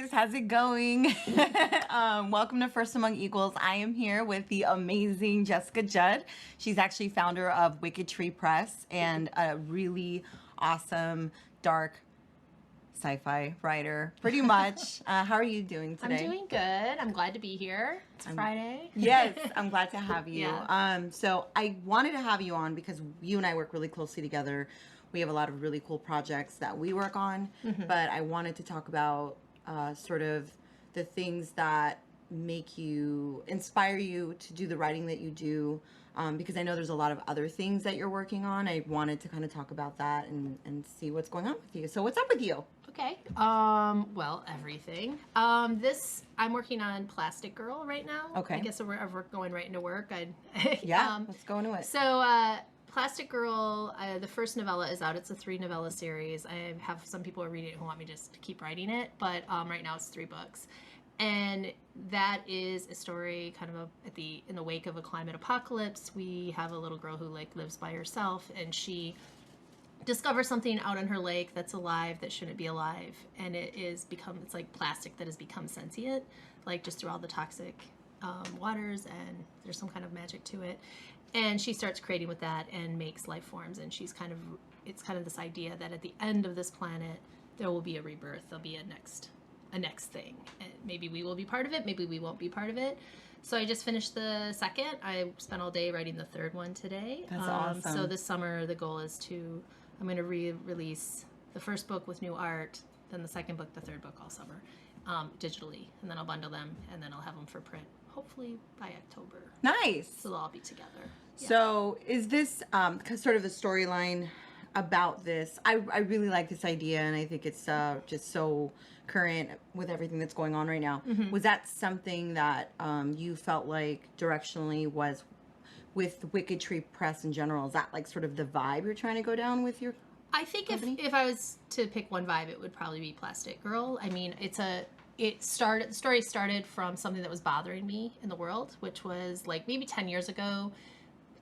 guys, how's it going? Welcome to First Among Equals. I am here with the amazing Jessica Judd. She's actually founder of Wicked Tree Press and a really awesome dark sci-fi writer, pretty much. How are you doing today? I'm doing good. I'm glad to be here. It's Friday. Yes, I'm glad to have you. Yeah. So I wanted to have you on because you and I work really closely together. We have a lot of really cool projects that we work on, but I wanted to talk about sort of the things that make you, inspire you to do the writing that you do, because I know there's a lot of other things that you're working on. I wanted to kind of talk about that and see what's going on with you. So what's up with you? Okay. Well, everything. I'm working on Plastic Girl right now. Okay. I guess we're going right into work. Yeah, let's go into it. So, Plastic Girl, the first novella is out. It's a 3-novella series. I have some people who read it who want me just to keep writing it, but right now it's 3 books. And that is a story kind of in the wake of a climate apocalypse. We have a little girl who lives by herself, and she discovers something out on her lake that's alive that shouldn't be alive, and it's like plastic that has become sentient, like just through all the toxic waters, and there's some kind of magic to it. And she starts creating with that and makes life forms, and it's kind of this idea that at the end of this planet there will be a rebirth, there'll be a next thing, and maybe we will be part of it, maybe we won't be part of it. So I just finished the second. I spent all day writing the third one today. That's awesome. So this summer the goal is I'm going to re-release the first book with new art, then the second book, the third book all summer, digitally, and then I'll bundle them, and then I'll have them for print hopefully by October. Nice. So they'll all be together. Yeah. So is this sort of the storyline about this? I really like this idea, and I think it's just so current with everything that's going on right now. Was that something that you felt like directionally was with Wicked Tree Press in general? Is that like sort of the vibe you're trying to go down with your I think company? if I was to pick one vibe, it would probably be Plastic Girl. I mean, the story started from something that was bothering me in the world, which was like maybe 10 years ago.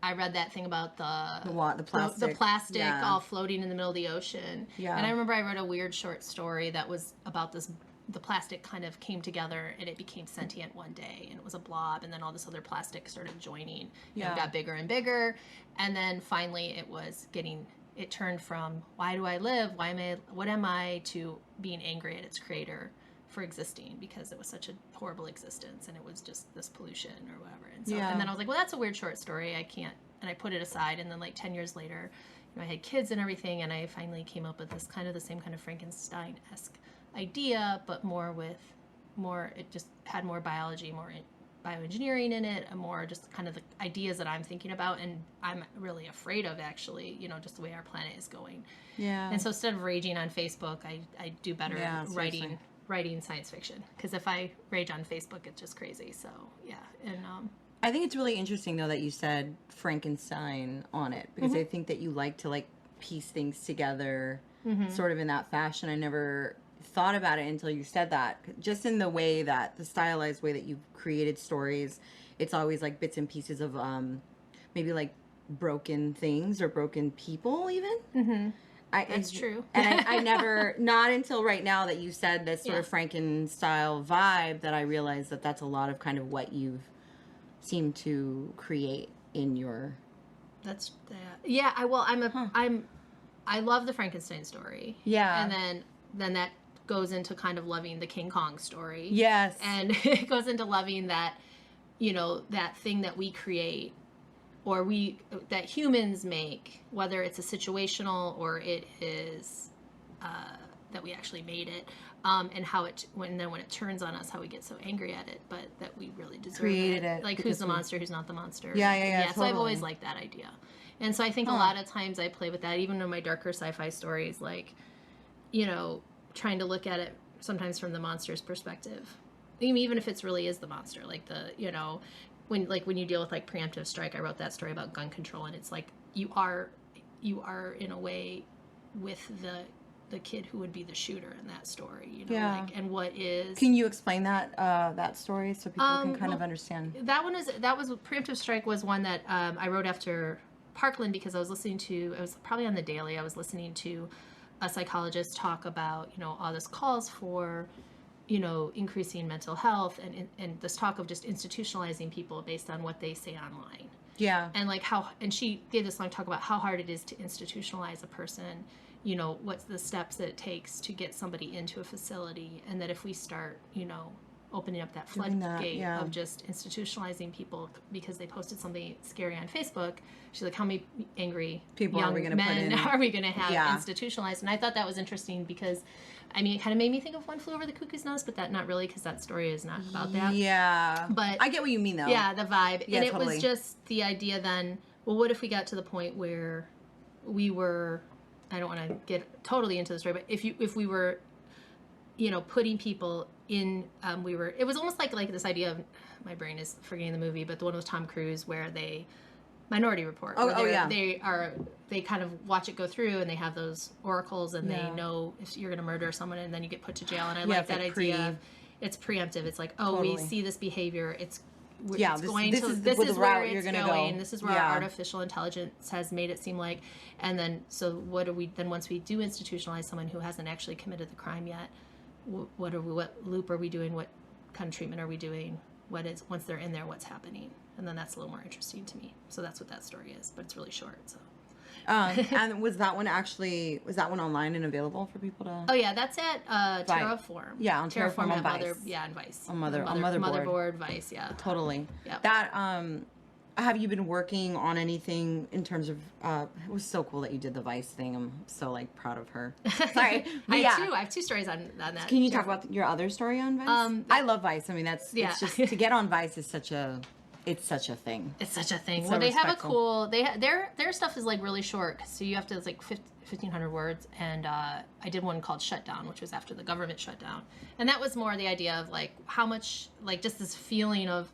I read that thing about the plastic yeah, all floating in the middle of the ocean. Yeah. And I remember I read a weird short story that was about the plastic kind of came together and it became sentient one day, and it was a blob, and then all this other plastic started joining. Yeah. It got bigger and bigger, and then finally it turned from why do I live? What am I, to being angry at its creator for existing, because it was such a horrible existence and it was just this pollution or whatever. And so, Yeah. and then I was like, well, that's a weird short story. I can't, and I put it aside. And then like 10 years later, I had kids and everything, and I finally came up with this kind of the same kind of Frankenstein-esque idea, but it just had more biology, more bioengineering in it, and more just kind of the ideas that I'm thinking about and I'm really afraid of, actually, just the way our planet is going. Yeah. And so instead of raging on Facebook, I do better seriously. writing science fiction, because if I rage on Facebook, it's just crazy. So yeah. And I think it's really interesting though that you said Frankenstein on it, because I think that you like to like piece things together sort of in that fashion. I never thought about it until you said that. Just in the way that the stylized way that you've created stories, it's always like bits and pieces of maybe like broken things or broken people even. that's true. And I never, not until right now that you said this sort of Frankenstein vibe, that I realized that that's a lot of kind of what you've seemed to create in your. That's that. Yeah. I love the Frankenstein story. Yeah. And then that goes into kind of loving the King Kong story. Yes. And it goes into loving that, that thing that we create, or that humans make, whether it's a situational or it is that we actually made it, and how when it turns on us, how we get so angry at it, but that we really deserve created it. Like who's the monster, who's not the monster. Yeah. So I've always liked that idea, and so I think a lot of times I play with that, even in my darker sci-fi stories, like trying to look at it sometimes from the monster's perspective, even if it really is the monster, like when you deal with like Preemptive Strike. I wrote that story about gun control, and it's like you are in a way with the kid who would be the shooter in that story, and what is. Can you explain that story so people can kind of understand? That was Preemptive Strike was one that I wrote after Parkland, because I was probably on the Daily. I was listening to a psychologist talk about all this calls for increasing mental health and this talk of just institutionalizing people based on what they say online. Yeah. And like and she gave this long talk about how hard it is to institutionalize a person, what's the steps that it takes to get somebody into a facility. And that if we start, opening up that floodgate of just institutionalizing people because they posted something scary on Facebook. She's like, how many angry people young are we gonna men put in? are we going to have institutionalized? And I thought that was interesting because, I mean, it kind of made me think of One Flew Over the Cuckoo's Nest, but not really, because that story is not about that. Yeah. But I get what you mean, though. Yeah, the vibe. Yeah, and it totally. was just the idea then, well, what if we got to the point where we were, I don't want to get totally into the story, but if we were, putting people in, it was almost like this idea of, my brain is forgetting the movie, but the one with Tom Cruise where Minority Report. They kind of watch it go through and they have those oracles and they know if you're going to murder someone and then you get put to jail. And I like that idea of it's preemptive. It's like, we see this behavior. This is where it's going. This is where our artificial intelligence has made it seem like. And then, so what are we, then once we do institutionalize someone who hasn't actually committed the crime yet, what loop are we doing? What kind of treatment are we doing? Once they're in there, what's happening? And then that's a little more interesting to me. So that's what that story is, but it's really short. So. And was that one online and available for people to? Oh yeah, that's at Terraform. Yeah, on Terraform on Vice. And Vice. On Motherboard. Vice. Yeah. Totally. Yeah. That have you been working on anything in terms of? It was so cool that you did the Vice thing. I'm so proud of her. Sorry, I have two stories on that. Can you talk about your other story on Vice? I love Vice. I mean, it's just to get on Vice is such a. It's such a thing. It's such a thing. It's well, so they have a cool. Their stuff is really short, so you have to 1,500 words. And I did one called Shutdown, which was after the government shutdown, and that was more the idea of how much just this feeling of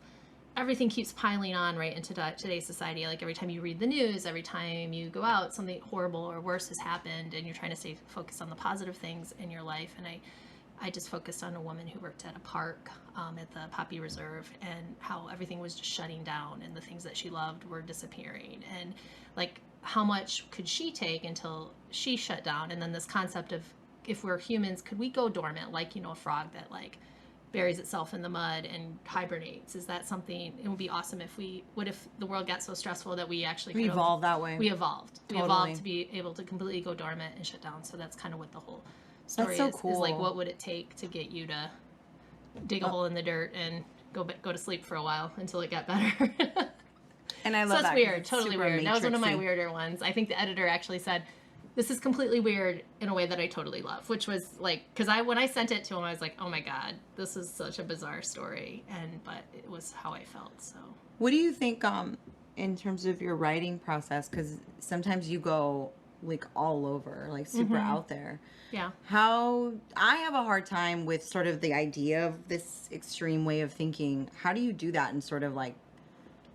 everything keeps piling on right into today's society. Every time you read the news, every time you go out, something horrible or worse has happened, and you're trying to stay focused on the positive things in your life. And I just focused on a woman who worked at a park at the Poppy Reserve and how everything was just shutting down and the things that she loved were disappearing. And how much could she take until she shut down? And then this concept of, if we're humans, could we go dormant? A frog that buries itself in the mud and hibernates. Is that something? It would be awesome what if the world got so stressful that we actually evolved that way? We evolved. Totally. We evolved to be able to completely go dormant and shut down. So that's kind of what the whole story That's so cool. is what would it take to get you to dig a hole in the dirt and go to sleep for a while until it got better. And I love that. So it's weird, totally weird. That was one of my weirder ones. I think the editor actually said, this is completely weird in a way that I totally love, which was because when I sent it to him, I was like, oh my God, this is such a bizarre story. But it was how I felt. So what do you think in terms of your writing process? Because sometimes you go all over, super out there. Yeah. I have a hard time with sort of the idea of this extreme way of thinking. How do you do that and sort of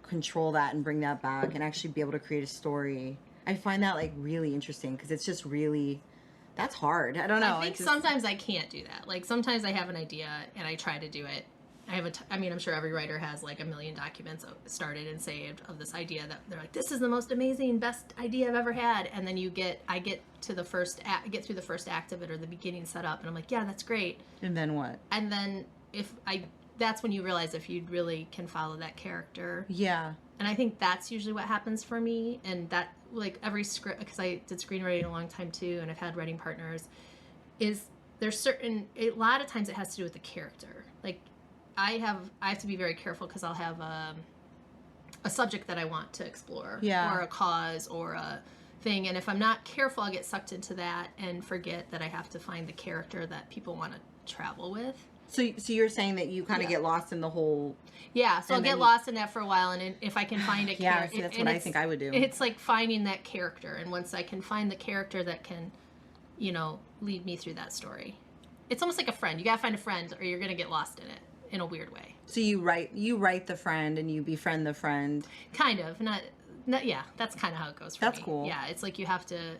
control that and bring that back and actually be able to create a story? I find that really interesting because it's just really, that's hard. I don't know. I think sometimes I can't do that. Sometimes I have an idea and I try to do it. I'm sure every writer has a million documents started and saved of this idea that they're this is the most amazing, best idea I've ever had. And then I get to the first act, get through the first act of it or the beginning setup, and I'm like, yeah, that's great. And then what? And then that's when you realize if you really can follow that character. Yeah. And I think that's usually what happens for me. And that every script, because I did screenwriting a long time too, and I've had writing partners, is there's a lot of times it has to do with the character. I have to be very careful because I'll have a subject that I want to explore, or a cause or a thing, and if I'm not careful, I'll get sucked into that and forget that I have to find the character that people want to travel with. So you're saying that you kind of get lost in the whole. Yeah, so I'll get lost in that for a while, and if I can find a character, that's what I think I would do. It's finding that character, and once I can find the character that can, lead me through that story, it's almost like a friend. You gotta find a friend, or you're gonna get lost in it. In a weird way. So you write the friend and you befriend the friend. Kind of. Not yeah, that's kind of how it goes for me. That's cool. Yeah, it's you have to,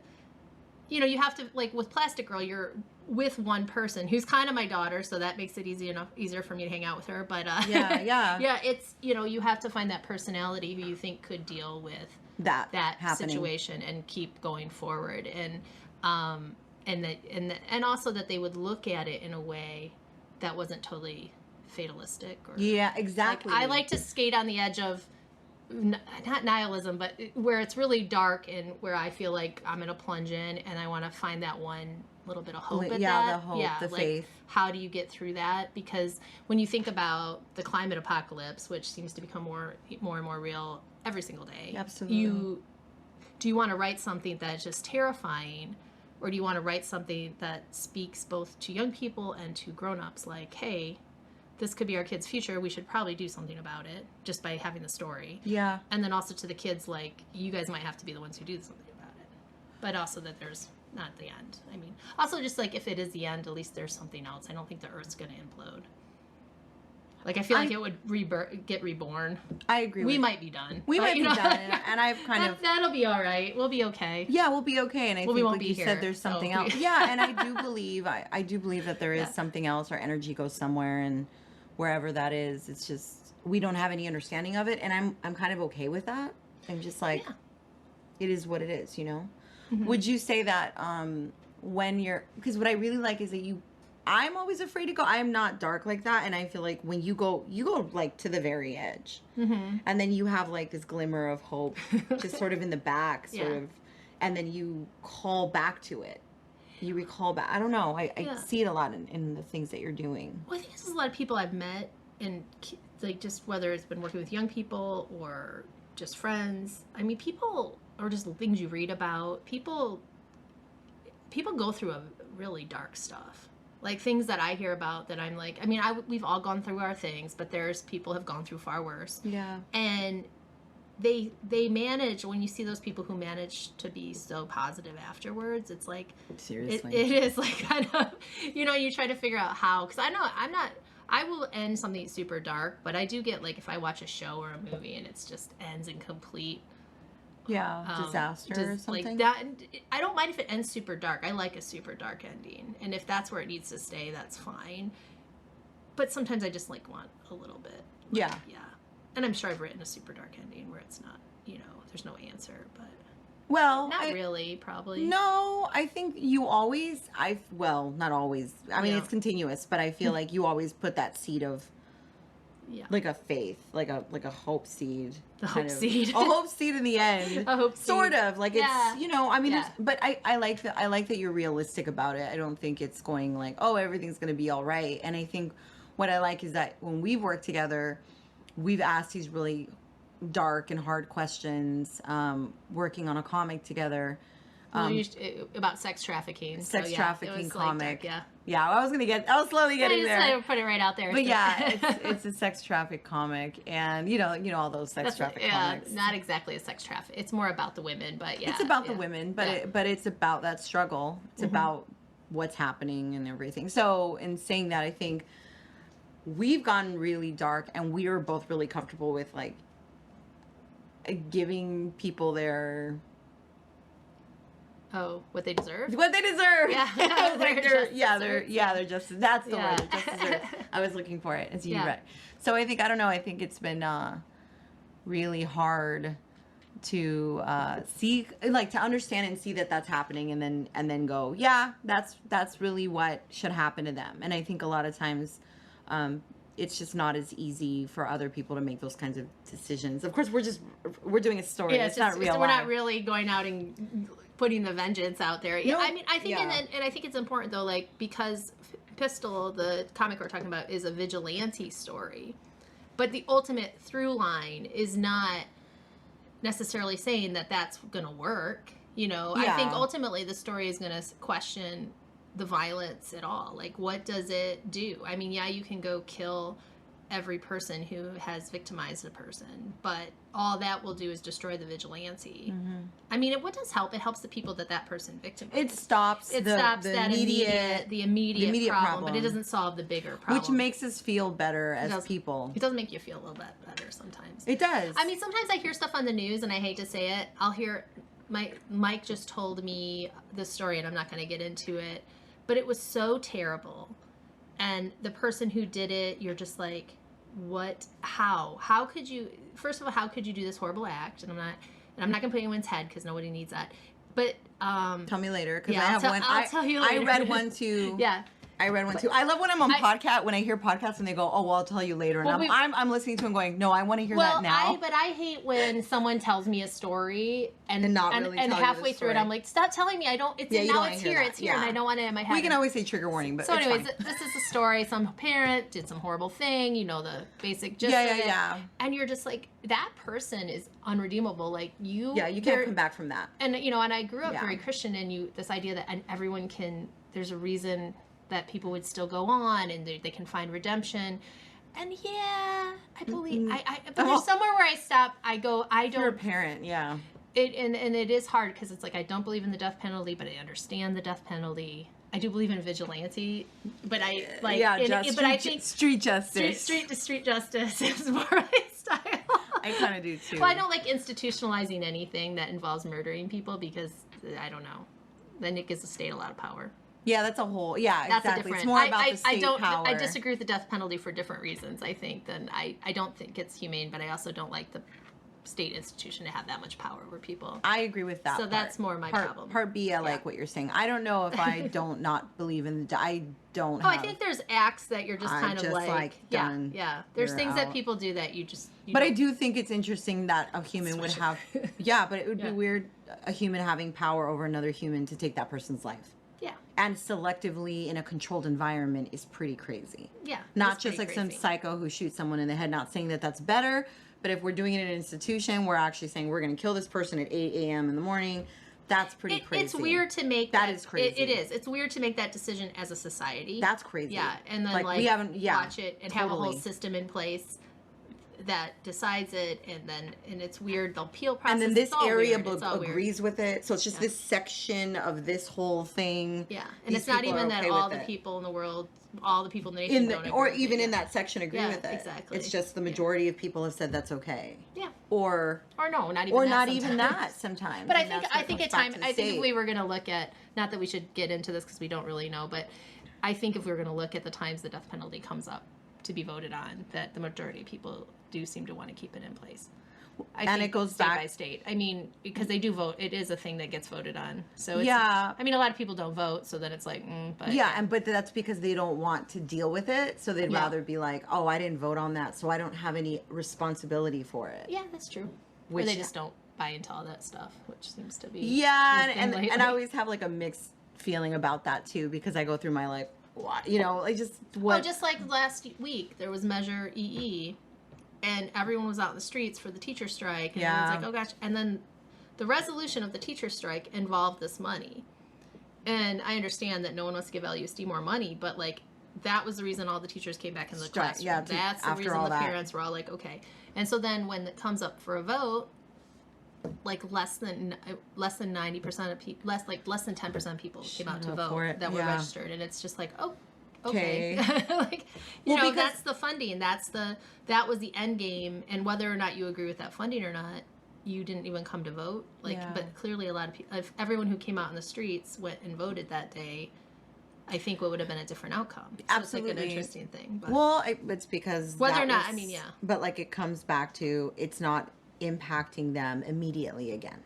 with Plastic Girl, you're with one person who's kind of my daughter, so that makes it easier for me to hang out with her. But yeah, it's, you have to find that personality who you think could deal with that situation and keep going forward. And also that they would look at it in a way that wasn't totally fatalistic. Or, Yeah, exactly. I like to skate on the edge of not nihilism, but where it's really dark and where I feel like I'm gonna plunge in and I want to find that one little bit of hope at yeah, that. the hope, the like, faith. how do you get through that? Because when you think about the climate apocalypse, which seems to become more and more real every single day, Absolutely. Do you want to write something that's just terrifying, or do you want to write something that speaks both to young people and to grown-ups, like, hey, this could be our kid's future, we should probably do something about it just by having the story. Yeah. And then also to the kids, like, you guys might have to be the ones who do something about it. But also that there's not the end. I mean, also just like if it is the end, at least there's something else. I don't think the Earth's going to implode. Like, I feel like it would get reborn. I agree. We might be done. We might be done, and I've kind of... That'll be all right. We'll be okay. Yeah, we'll be okay, and I think, we won't like be you here, said, there's so something else. Yeah, and I do believe, I do believe that there is something else. Our energy goes somewhere, and wherever that is, it's just, we don't have any understanding of it, and I'm kind of okay with that. I'm just like, it is what it is, you know? Mm-hmm. Would you say that when you're... Because what I really like is that I'm always afraid to go. I'm not dark like that, and I feel like when you go like to the very edge, and then you have like this glimmer of hope, just sort of in the back, sort of, and then you call back to it. You recall back. I don't know. I see it a lot in the things that you're doing. Well, I think this is a lot of people I've met, and like just whether it's been working with young people or just friends. I mean, people, or just things you read about. People go through a really dark stuff. Like things that I hear about that I'm like, I mean, we've all gone through our things, but there's people have gone through far worse. Yeah. And they manage, when you see those people who manage to be so positive afterwards, it's like, seriously, it is like kind of, you know, you try to figure out how, because I will end something super dark, but I do get like, if I watch a show or a movie and it's just ends in complete disaster or something like that. I don't mind if it ends super dark. I like a super dark ending, and if that's where it needs to stay, that's fine. But sometimes I just like want a little bit. Yeah. And I'm sure I've written a super dark ending where it's not, you know, there's no answer, but not really, probably. No, I think you always, not always. I mean, it's continuous, but I feel like you always put that seed of like a faith, like a hope seed. The hope seed. A hope seed in the end. A hope seed. Sort of. Like it's, you know, I mean, but I like that you're realistic about it. I don't think it's going like, oh, everything's going to be all right. And I think what I like is that when we've worked together, we've asked these really dark and hard questions, working on a comic together. About sex trafficking. Sex trafficking comic. Like, yeah, I was slowly getting there. I put it right out there. But yeah, it's a sex traffic comic, and you know all those sex traffic comics. Not exactly a sex traffic. It's more about the women, but it's about the women, but it's about that struggle. It's about what's happening and everything. So in saying that, I think we've gotten really dark, and we are both really comfortable with like giving people their what they deserve. What they deserve. Yeah. They're just. That's the word. Just deserve. I was looking for it as you read. So I think it's been really hard to see, like, to understand and see that that's happening, and then go, that's really what should happen to them. And I think a lot of times, it's just not as easy for other people to make those kinds of decisions. Of course, we're doing a story. Yeah, it's not real. We're not really going out and putting the vengeance out there. No, I mean, I think, and I think it's important though, like, because Pistol, the comic we're talking about, is a vigilante story, but the ultimate through line is not necessarily saying that that's going to work. You know, I think ultimately the story is going to question the violence at all. Like, what does it do? I mean, you can go kill every person who has victimized a person, but all that will do is destroy the vigilante. I mean, what does help? It helps the people that person victimized. It stops the immediate problem, but it doesn't solve the bigger problem. Which makes us feel better as people. It does make you feel a little bit better sometimes. It does. I mean, sometimes I hear stuff on the news, and I hate to say it, I'll hear, Mike just told me this story, and I'm not going to get into it, but it was so terrible. And the person who did it, you're just like, what, how could you, first of all, how could you do this horrible act? And I'm not gonna put anyone's head because nobody needs that. But tell me later, because I have one. I'll tell you later. I read one too. I read one too. I love when I'm on podcast, when I hear podcasts and they go, oh, well, I'll tell you later. And I'm listening to it and going, no, I want to hear that now. But I hate when someone tells me a story and not really and halfway through it, I'm like, stop telling me. I don't, it's now it's here, it's here, and I don't want it in my head. We can always say trigger warning, but so anyways, this is a story. Some parent did some horrible thing, you know, the basic gist of it. And you're just like, that person is unredeemable. Like you can't come back from that. And you know, and I grew up very Christian, and this idea that everyone can, there's a reason that people would still go on and they can find redemption. And I believe but there's somewhere where I stop. I go, I don't. You're a parent, and it is hard because it's like I don't believe in the death penalty, but I understand the death penalty. I do believe in vigilante, but I like but I think street justice. Street justice is more my style. I kind of do too. Well, I don't like institutionalizing anything that involves murdering people because I don't know. Then it gives the state a lot of power. Yeah, that's a whole. Yeah, that's exactly. A different. It's more about the state power. I disagree with the death penalty for different reasons. I think I don't think it's humane, but I also don't like the state institution to have that much power over people. I agree with that. So that's more my problem. Part B, I like what you're saying. I don't know if I don't not believe in the. I don't. I think there's acts that you're just kind of like done. Yeah. There's things that people do that you just. But I do think it's interesting that a human would have. Yeah, but it would be weird a human having power over another human to take that person's life. Yeah. And selectively in a controlled environment is pretty crazy. Yeah. Not just like some psycho who shoots someone in the head, not saying that that's better, but if we're doing it in an institution, we're actually saying we're going to kill this person at 8 a.m. in the morning. That's pretty crazy. It's weird to make that is crazy. It is. It's weird to make that decision as a society. That's crazy. Yeah. And then we haven't, watch it and have a whole system in place that decides it, and it's weird. The appeal process. And then this area agrees with it, so it's just this section of this whole thing. Yeah, and it's not even that all the people in the world, all the people in the nation, don't agree or even in that section agree with it. Exactly. It's just the majority of people have said that's okay. Yeah. Or no, not even. Or that not sometimes. even that sometimes. But I think at times, I think if we were going to look at, not that we should get into this because we don't really know, but I think if we were going to look at the times the death penalty comes up to be voted on, that the majority of people do seem to want to keep it in place. I think it goes state back by state. I mean, because they do vote, it is a thing that gets voted on. So it's, I mean, a lot of people don't vote, so then it's like, but but that's because they don't want to deal with it, so they'd rather be like, oh, I didn't vote on that, so I don't have any responsibility for it. Yeah, that's true. Or they just don't buy into all that stuff, which seems to be and I always have like a mixed feeling about that too, because I go through my life. You know, just like last week, there was Measure EE, and everyone was out in the streets for the teacher strike, and it's like, oh gosh, and then the resolution of the teacher strike involved this money, and I understand that no one wants to give LUSD more money, but like that was the reason all the teachers came back in the classroom. Yeah, that's the reason the parents were all like, okay, and so then when it comes up for a vote, like less than 90% of people, less than 10% of people came out to vote that were registered, and it's just like, oh, okay. Like, you know, that's the funding. That was the end game, and whether or not you agree with that funding or not, you didn't even come to vote. But clearly a lot of people, if everyone who came out in the streets went and voted that day, I think what would have been a different outcome. So Absolutely. It's like an interesting thing. But well, it's because whether or not, But like it comes back to, it's not impacting them immediately again.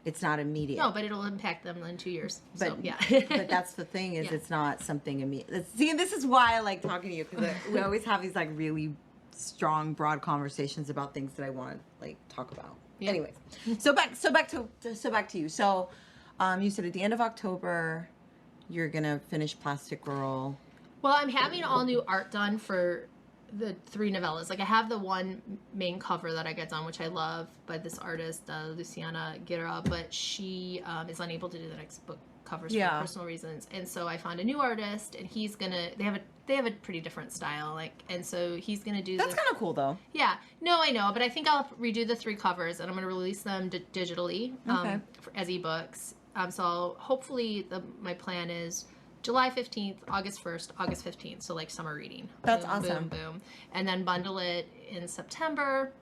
It's not immediate. No, but it'll impact them in 2 years. But so, yeah. But that's the thing is it's not something immediate. See, this is why I like talking to you, because we always have these like really strong, broad conversations about things that I want to like talk about. Yeah. Anyways, so back to you. So, you said at the end of October, you're gonna finish Plastic Girl. Well, I'm having all new art done for the 3 novellas. Like I have the one main cover that I get done, which I love, by this artist Luciana Guerra, but she is unable to do the next book covers for personal reasons, and so I found a new artist, and he's gonna they have a pretty different style, like, and so he's gonna do that's kind of cool though. Yeah, no, I know, but I think I'll redo the 3 covers, and I'm gonna release them digitally as ebooks. So hopefully my plan is July 15th, August 1st, August 15th. So like summer reading. That's boom, awesome. Boom, boom. And then bundle it in September,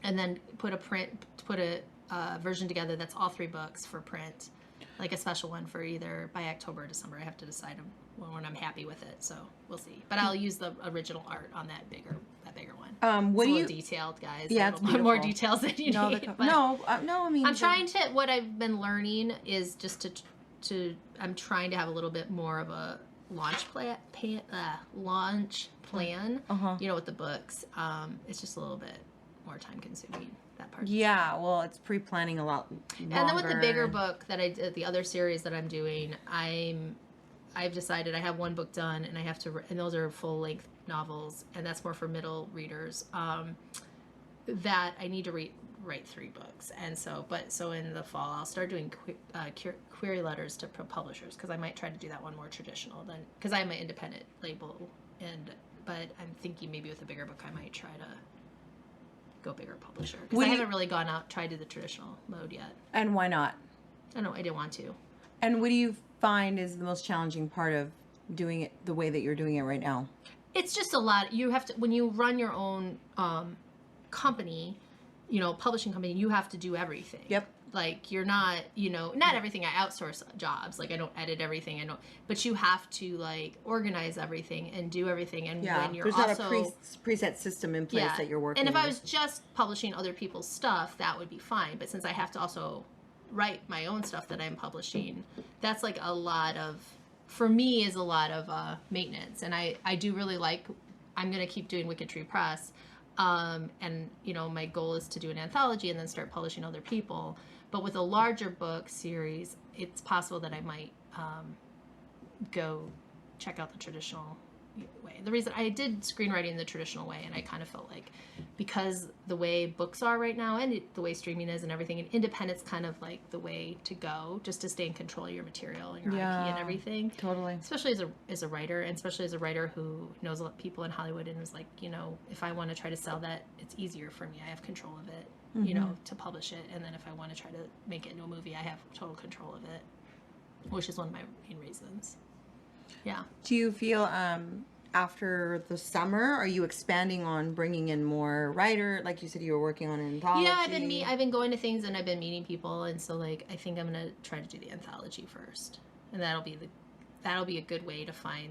and then put a version together that's all 3 books for print, like a special one for either by October or December. I have to decide when I'm happy with it. So we'll see. But I'll use the original art on that bigger one. What it's do a little detailed, guys. Yeah, it's more details than you need. No, I mean, I'm trying to. What I've been learning is just I'm trying to have a little bit more of a launch plan, Uh-huh. you know, with the books. It's just a little bit more time consuming, that part. Yeah, well, it's pre-planning a lot longer. And then with the bigger book that I did, the other series that I'm doing, I've decided I have one book done, and I have to, and those are full length novels, and that's more for middle readers. That I need to write 3 books, and so in the fall I'll start doing query letters to publishers, because I might try to do that one more traditional than, because I have my independent label, but I'm thinking maybe with a bigger book I might try to go bigger publisher, because I haven't really gone out tried to do the traditional mode yet. And why not? I don't know, I didn't want to. And what do you find is the most challenging part of doing it the way that you're doing it right now? It's just a lot. You have to, when you run your own company, you know, publishing company, you have to do everything. Yep. Like, you're not, you know, not everything. I outsource jobs. Like, I don't edit everything. But you have to, like, organize everything and do everything. And when you're there's also, not a preset system in place that you're working and if with. I was just publishing other people's stuff, that would be fine. But since I have to also write my own stuff that I'm publishing, that's like a lot of, for me, is a lot of maintenance. And I do really like, I'm going to keep doing Wicked Tree Press. And, you know, my goal is to do an anthology and then start publishing other people. But with a larger book series, it's possible that I might go check out the traditional way. The reason I did screenwriting the traditional way, and I kind of felt like, because the way books are right now and the way streaming is and everything, and independent's kind of like the way to go, just to stay in control of your material and your IP and everything. Totally. Especially as a writer, and especially as a writer who knows a lot of people in Hollywood and is like, you know, if I want to try to sell that, it's easier for me. I have control of it, you know, to publish it. And then if I want to try to make it into a movie, I have total control of it, which is one of my main reasons. Yeah. Do you feel after the summer, are you expanding on bringing in more writer? Like you said, you were working on an anthology. Yeah, I've been going to things and I've been meeting people, and so like I think I'm gonna try to do the anthology first, and that'll be a good way to find.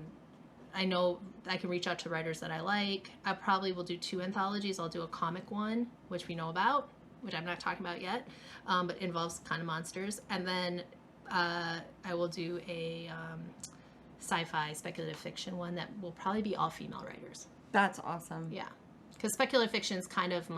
I know I can reach out to writers that I like. I probably will do 2 anthologies. I'll do a comic one, which we know about, which I'm not talking about yet, but involves kind of monsters, and then I will do a sci-fi speculative fiction one that will probably be all female writers. That's awesome. Yeah, because speculative fiction is kind of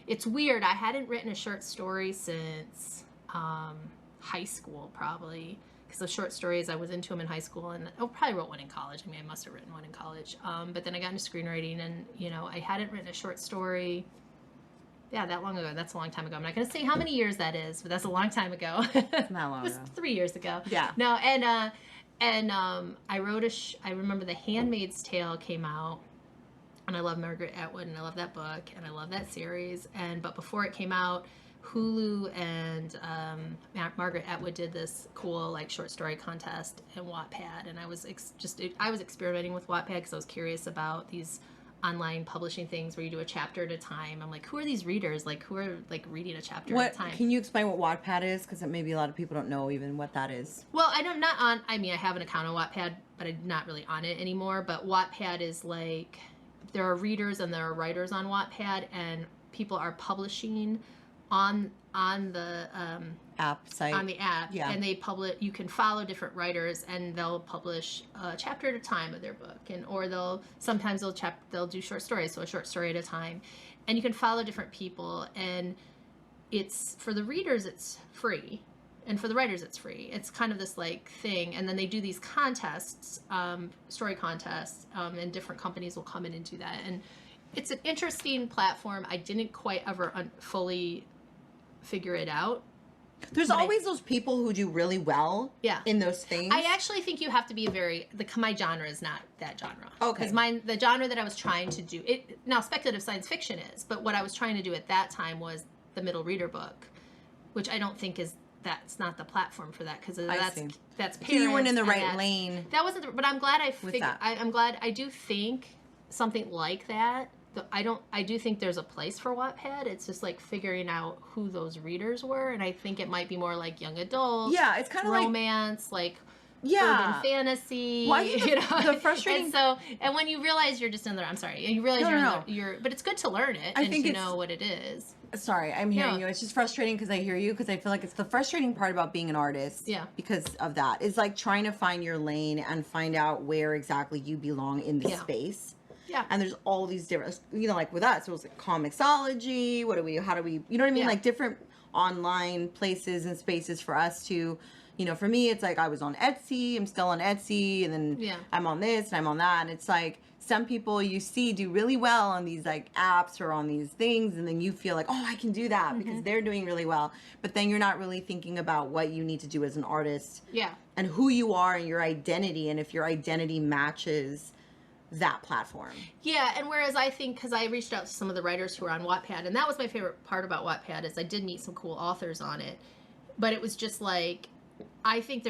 it's weird. I hadn't written a short story since high school, probably, because the short stories, I was into them in high school, and I probably wrote one in college. I mean, I must have written one in college, but then I got into screenwriting, and, you know, I hadn't written a short story that long ago. That's a long time ago. I'm not going to say how many years that is, but that's a long time ago. It's not long It was ago. 3 years ago. Yeah. No, and I wrote I remember The Handmaid's Tale came out, and I love Margaret Atwood, and I love that book, and I love that series. But before it came out, Hulu and Margaret Atwood did this cool like short story contest in Wattpad, and I was experimenting with Wattpad because I was curious about these online publishing things where you do a chapter at a time. I'm like, who are these readers? Like, who are like reading a chapter at a time? Can you explain what Wattpad is? Because maybe a lot of people don't know even what that is. Well, I have an account on Wattpad, but I'm not really on it anymore. But Wattpad is like, there are readers and there are writers on Wattpad, and people are publishing on the App site. on the app, Yeah. and they publish. You can follow different writers, and they'll publish a chapter at a time of their book, or they'll do short stories, so a short story at a time, and you can follow different people. And it's, for the readers, it's free, and for the writers, it's free. It's kind of this like thing, and then they do these contests, story contests, and different companies will come in and do that, and it's an interesting platform. I didn't quite ever fully figure it out. There's always those people who do really well in those things. I actually think you have to be my genre is not that genre. Okay. Because the genre that I was trying to do, now speculative science fiction is, but what I was trying to do at that time was the middle reader book, which I don't think that's not the platform for that, because that's parents. So you weren't in the right lane. That wasn't, but I'm glad I'm glad I do think something like that. I do think there's a place for Wattpad. It's just like figuring out who those readers were, and I think it might be more like young adult. Yeah, it's kind of romance, urban fantasy. Well, I think the frustrating. And when you realize you're just in there, I'm sorry, you realize but it's good to learn it and to know what it is. Sorry, I'm hearing No. you. It's just frustrating because I hear you, because I feel like it's the frustrating part about being an artist. Yeah. Because of that. It's like trying to find your lane and find out where exactly you belong in the Yeah. space. Yeah. And there's all these different, like with us, it was like comicsology. How do we, you know what I mean? Yeah. Like different online places and spaces for us to, for me, it's like I was on Etsy, I'm still on Etsy, and then I'm on this and I'm on that. And it's like some people you see do really well on these like apps or on these things. And then you feel like, oh, I can do that because they're doing really well. But then you're not really thinking about what you need to do as an artist. Yeah. And who you are and your identity. And if your identity matches that platform. Yeah, and whereas I think, because I reached out to some of the writers who are on Wattpad, and that was my favorite part about Wattpad, is I did meet some cool authors on it, but it was just like, I think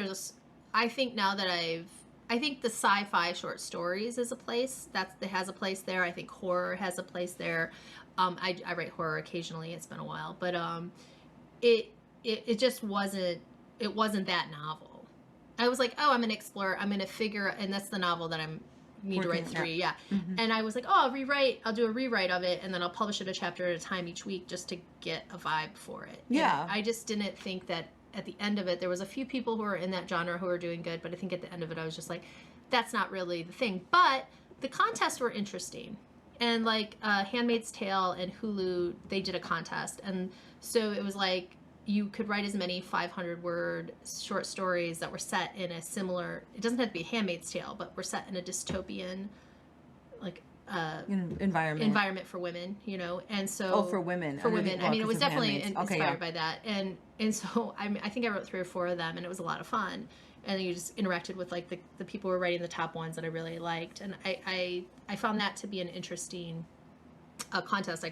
now that I think the sci-fi short stories is a place that has a place there. I think horror has a place there. I write horror occasionally. It's been a while, but it just wasn't that novel. I was like, oh, I'm gonna explore. I'm gonna figure, and that's the novel that I'm need to write 3. Yeah. And I was like, oh, I'll do a rewrite of it, and then I'll publish it a chapter at a time each week just to get a vibe for it. Yeah. And I just didn't think that at the end of it, there was a few people who were in that genre who were doing good, but I think at the end of it, I was just like, that's not really the thing. But the contests were interesting. And like Handmaid's Tale and Hulu, they did a contest. And so it was like, you could write as many 500-word short stories that were set in a similar, it doesn't have to be Handmaid's Tale, but were set in a dystopian, like, environment for women, and so... Oh, for women. For women. I mean, it was definitely inspired by that. And so I think I wrote 3 or 4 of them, and it was a lot of fun. And you just interacted with, like, the people who were writing the top ones that I really liked. And I found that to be an interesting contest.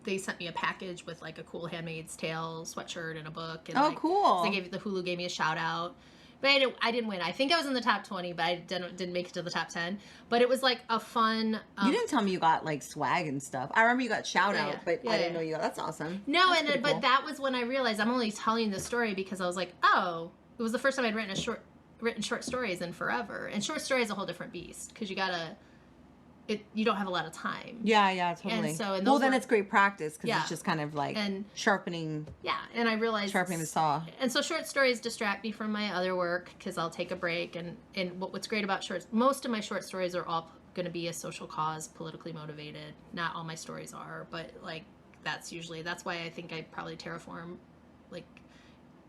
They sent me a package with like a cool Handmaid's Tale sweatshirt and a book. And cool. So the Hulu gave me a shout out, but I didn't win. I think I was in the top 20, but I didn't make it to the top 10. But it was like a fun. You didn't tell me you got like swag and stuff. I remember you got shout out, but I didn't know you got. That's awesome. No, that's but cool. That was when I realized I'm only telling the story because I was like, oh, it was the first time I'd written short stories in forever. And short story is a whole different beast because you don't have a lot of time. Yeah, totally. And so, then it's great practice because it's just kind of like sharpening. Yeah, and I realized sharpening the saw. And so short stories distract me from my other work because I'll take a break. And what's great about most of my short stories are all going to be a social cause, politically motivated. Not all my stories are, but like that's why I think I probably Terraform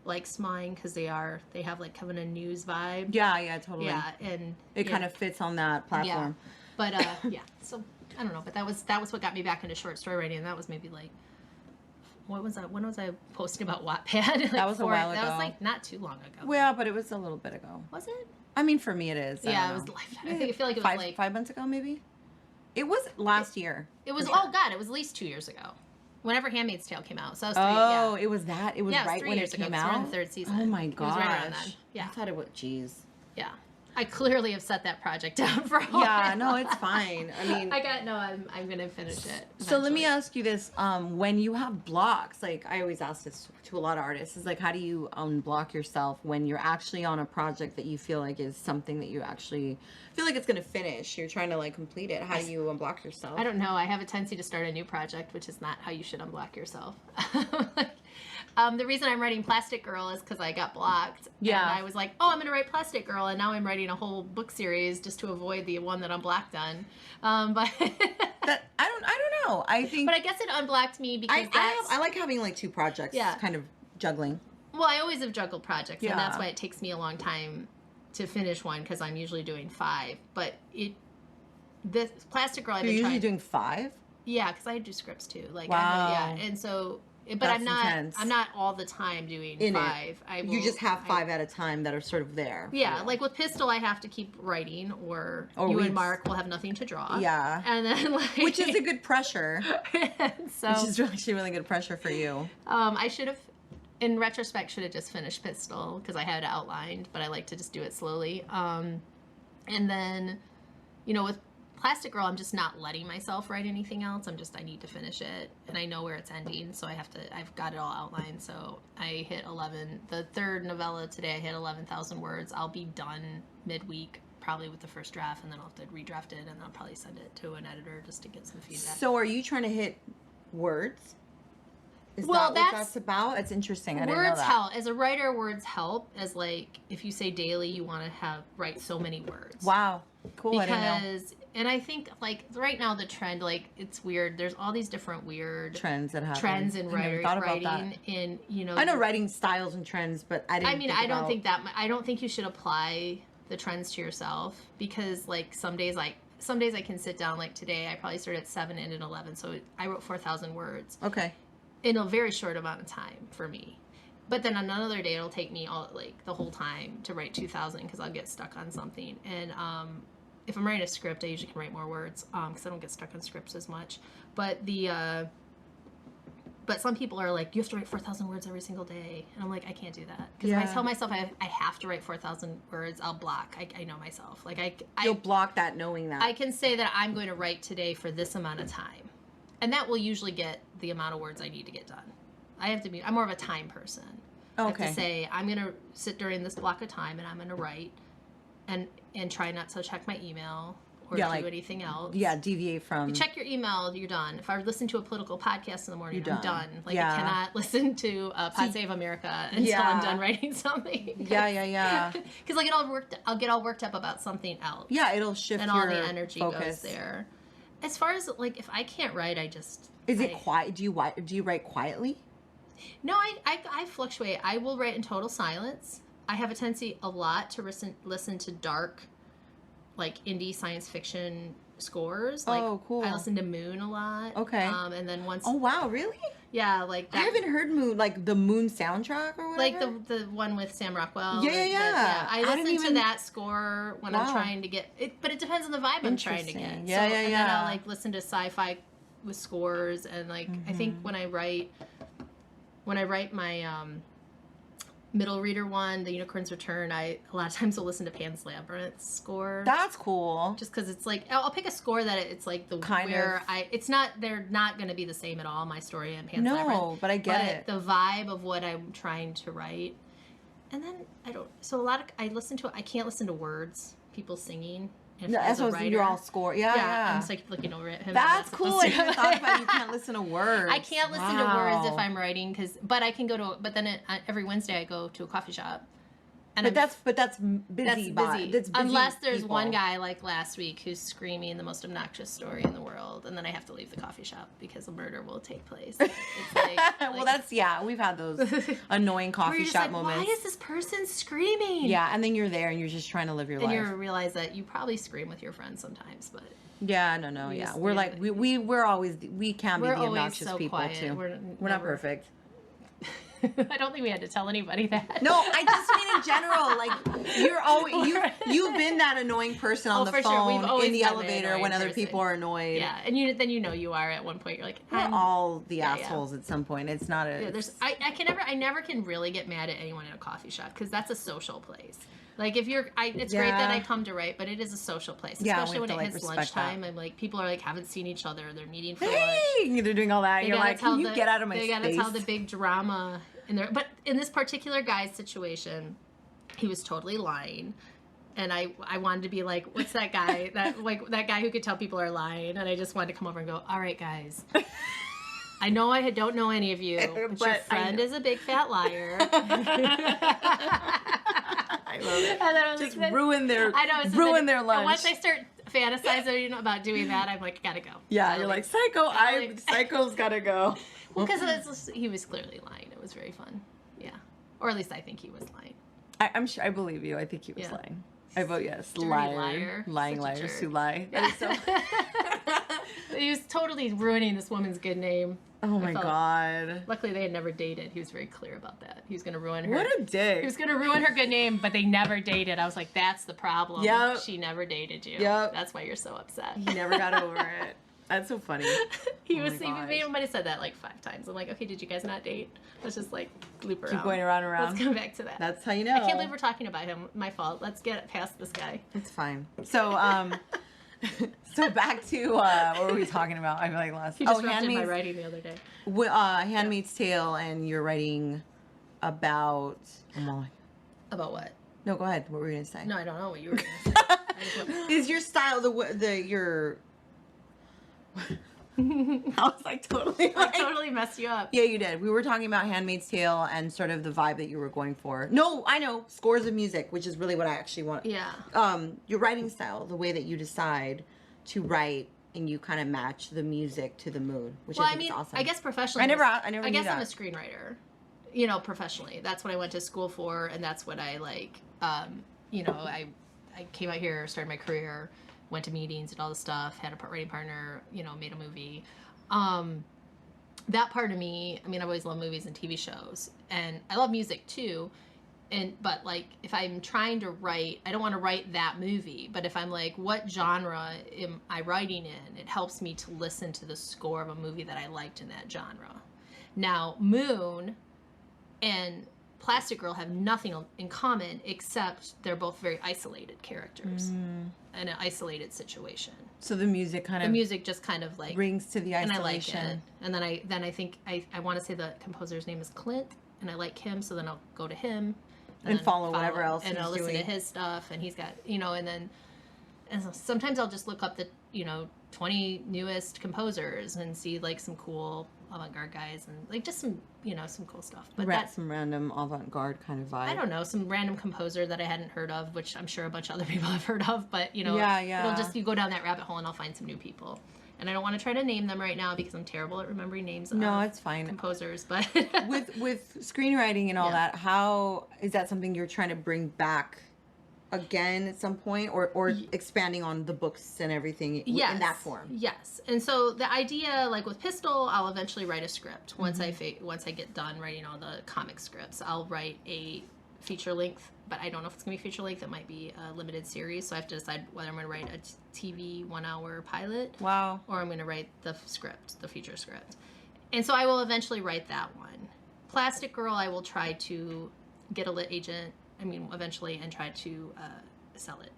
likes mine because they have like kind of a news vibe. Yeah, totally. Yeah, and it kind of fits on that platform. Yeah. But so I don't know, but that was what got me back into short story writing, and that was maybe like, what was that? When was I posting about Wattpad? Like that was a while ago. That was like not too long ago. Well, but it was a little bit ago. Was it? I mean, for me it is. Yeah, it was. I feel like it was like 5 months ago, maybe. It was last year. It was. Sure. Oh God, it was at least 2 years ago. Whenever Handmaid's Tale came out, so that was 3. Oh, it was that. It was right when it came out. We're in the 3rd season. Oh my gosh. It was right around then. Yeah. I thought it was. Jeez. Yeah. I clearly have set that project down for a while. Yeah, no, it's fine. I mean, I'm gonna finish it. Eventually. So let me ask you this: when you have blocks, like I always ask this to a lot of artists, is like, how do you unblock yourself when you're actually on a project that you feel like is something that you actually feel like it's gonna finish? You're trying to like complete it. How do you unblock yourself? I don't know. I have a tendency to start a new project, which is not how you should unblock yourself. The reason I'm writing Plastic Girl is because I got blocked. Yeah. And I was like, oh, I'm going to write Plastic Girl. And now I'm writing a whole book series just to avoid the one that I'm blocked on. But that, I don't know. I think. But I guess it unblocked me because I like having like 2 projects. Yeah. Kind of juggling. Well, I always have juggled projects. And that's why it takes me a long time to finish one because I'm usually doing 5. But this Plastic Girl, I've been usually doing 5? Yeah, because I do scripts too. Like, wow. And so. But that's I'm not. intense. I'm not all the time doing 5. You just have 5 at a time that are sort of there. Yeah, like with Pistol, I have to keep writing, or you and Mark will have nothing to draw. Yeah, and then which is a good pressure. So, which is actually really good pressure for you. I should have, in retrospect, should have just finished Pistol because I had it outlined, but I like to just do it slowly. And then, with Plastic Girl, I'm just not letting myself write anything else. I need to finish it, and I know where it's ending, so I've got it all outlined. So I hit 11. The 3rd novella today, I hit 11,000 words. I'll be done midweek, probably with the first draft, and then I'll have to redraft it, and then I'll probably send it to an editor just to get some feedback. So are you trying to hit words? Is Well, that what that's that's about? It's interesting. I didn't know words that. help. As a writer, words help. As like, if you say daily, you want to write so many words. Wow. Cool. I didn't know. Because, and I think like right now the trend, like it's weird. There's all these different weird Trends that happen. trends in I never thought about writing, that. in I know writing styles and trends, but I didn't. I mean, think I don't about... think that. I don't think you should apply the trends to yourself, because like some days I can sit down, like today I probably started at 7 and at 11, so I wrote 4,000 words. Okay. In a very short amount of time for me. But then on another day it'll take me all like the whole time to write 2,000, because I'll get stuck on something. And if I'm writing a script, I usually can write more words because I don't get stuck on scripts as much. But but some people are like, you have to write 4,000 words every single day, and I'm like, I can't do that, because if I tell myself I have to write 4,000 words, I'll block. I know myself. Like you'll block that, knowing that I can say that I'm going to write today for this amount of time. And that will usually get the amount of words I need to get done. I'm more of a time person. I have to say, I'm going to sit during this block of time and I'm going to write and try not to check my email or do anything else. Yeah, deviate from... You check your email, you're done. If I listen to a political podcast in the morning, I'm done. Like, Yeah. I cannot listen to Pod Save America until I'm done writing something. Yeah. Because I'll get all worked up about something else. Yeah, it'll shift and your all the energy focus. goes there. As far as, like, if I can't write, I just... Is it quiet? Do you write quietly? No, I fluctuate. I will write in total silence. I have a tendency a lot to listen to dark, like, indie science fiction scores. Like, cool. I listen to Moon a lot. Okay. And then once... Oh, wow, really? Yeah, like that. I haven't heard Moon, like the Moon soundtrack or whatever. Like the one with Sam Rockwell. Yeah. I listen to that score when I'm trying to get it, but it depends on the vibe I'm trying to get. And then I'll like listen to sci-fi with scores, and like I think when I write my middle reader one, The Unicorn's Return, a lot of times will listen to Pan's Labyrinth score. That's cool. Just because it's like, I'll pick a score that it's like they're not going to be the same at all, my story and Pan's Labyrinth. No, but I get it. The vibe of what I'm trying to write. And then I can't listen to words, people singing. As a writer, you're all score. Yeah. I'm just like looking over at him. That's cool. I never thought about you can't listen to words. I can't listen to words if I'm writing, but I can go to. But then every Wednesday I go to a coffee shop. And that's busy. That's busy. Unless there's people. One guy like last week who's screaming the most obnoxious story in the world, and then I have to leave the coffee shop because a murder will take place. It's well, we've had those annoying coffee shop moments. Why is this person screaming? Yeah, and then you're there and you're just trying to live your life. And you realize that you probably scream with your friends sometimes, but yeah, no, yeah. We're like we can be the obnoxious people quiet. too. We're not perfect. I don't think we had to tell anybody that. No, I just mean in general. Like you're always you've been that annoying person on the phone in the elevator when other people are annoyed. Yeah, and then you are at one point. You're like, we're all the assholes at some point. It's not a. Yeah, I never can really get mad at anyone in a coffee shop, because that's a social place. Like if it's great that I come to write, but it is a social place, especially when it hits lunchtime. I'm like, people are like haven't seen each other, they're meeting for lunch. They're doing all that. You're like, can you get out of my space? They gotta tell the big drama in there. But in this particular guy's situation, he was totally lying. And I wanted to be like, what's that guy? that guy who could tell people are lying. And I just wanted to come over and go, all right, guys. I know I don't know any of you, but your friend is a big fat liar. I love it. And then just ruin their lunch. And once I start fantasizing about doing that, I'm like, gotta go. Yeah, you're like, Psycho's gotta go. Well, because he was clearly lying. It was very fun. Yeah. Or at least I think he was lying. I'm sure. I believe you. I think he was lying. I vote yes. Liar. Lying liars who lie. That is so... He was totally ruining this woman's good name. Oh my God. Luckily, they had never dated. He was very clear about that. He was going to ruin her. What a dick. He was going to ruin her good name, but they never dated. I was like, that's the problem. Yep. She never dated you. Yep. That's why you're so upset. He never got over it. That's so funny. He might have said that like 5 times. I'm like, okay, did you guys not date? Let's just like loop around. Keep going around and around. Let's come back to that. That's how you know. I can't believe we're talking about him. My fault. Let's get past this guy. It's fine. So, so back to what were we talking about? I feel like last. He disrupted my writing the other day. Handmaid's Tale, and you're writing about. About what? No, go ahead. What were you gonna say? No, I don't know what you were gonna say. Is your style your? I was like totally I totally messed you up. Yeah, you did. We were talking about Handmaid's Tale and sort of the vibe that you were going for. No, I know. Scores of music, which is really what I actually want. Yeah. Your writing style, the way that you decide to write and you kind of match the music to the mood, which I think is awesome. I guess professionally, I never I knew guess I'm a that. screenwriter, professionally. That's what I went to school for, and that's what I like. I came out here, started my career, went to meetings, did all this stuff, had a writing partner, made a movie. That part of me, I've always loved movies and TV shows, and I love music too. But like, if I'm trying to write, I don't want to write that movie, but if I'm like, what genre am I writing in? It helps me to listen to the score of a movie that I liked in that genre. Now, Moon and Plastic Girl have nothing in common except they're both very isolated characters in an isolated situation. So the music just kind of like brings to the isolation. And I like it. And then I think I want to say the composer's name is Clint, and I like him, so then I'll go to him and follow whatever else and he's I'll listen doing. to his stuff, and he's got and so sometimes I'll just look up the 20 newest composers and see like some cool avant-garde guys and like just some some cool stuff, but that's some random avant-garde kind of vibe. I don't know, some random composer that I hadn't heard of, which I'm sure a bunch of other people have heard of, but yeah. It'll just, you go down that rabbit hole and I'll find some new people, and I don't want to try to name them right now because I'm terrible at remembering names. No, it's fine. Composers, but with screenwriting and all that, how is that something you're trying to bring back again at some point, or expanding on the books and everything in that form? Yes. And so the idea, like with Pistol, I'll eventually write a script. Once I get done writing all the comic scripts, I'll write a feature length, but I don't know if it's gonna be feature length. It might be a limited series, so I have to decide whether I'm gonna write a TV 1 hour pilot, wow, or I'm gonna write the feature script. And so I will eventually write that one. Plastic Girl, I will try to get a lit agent, eventually, and try to sell it.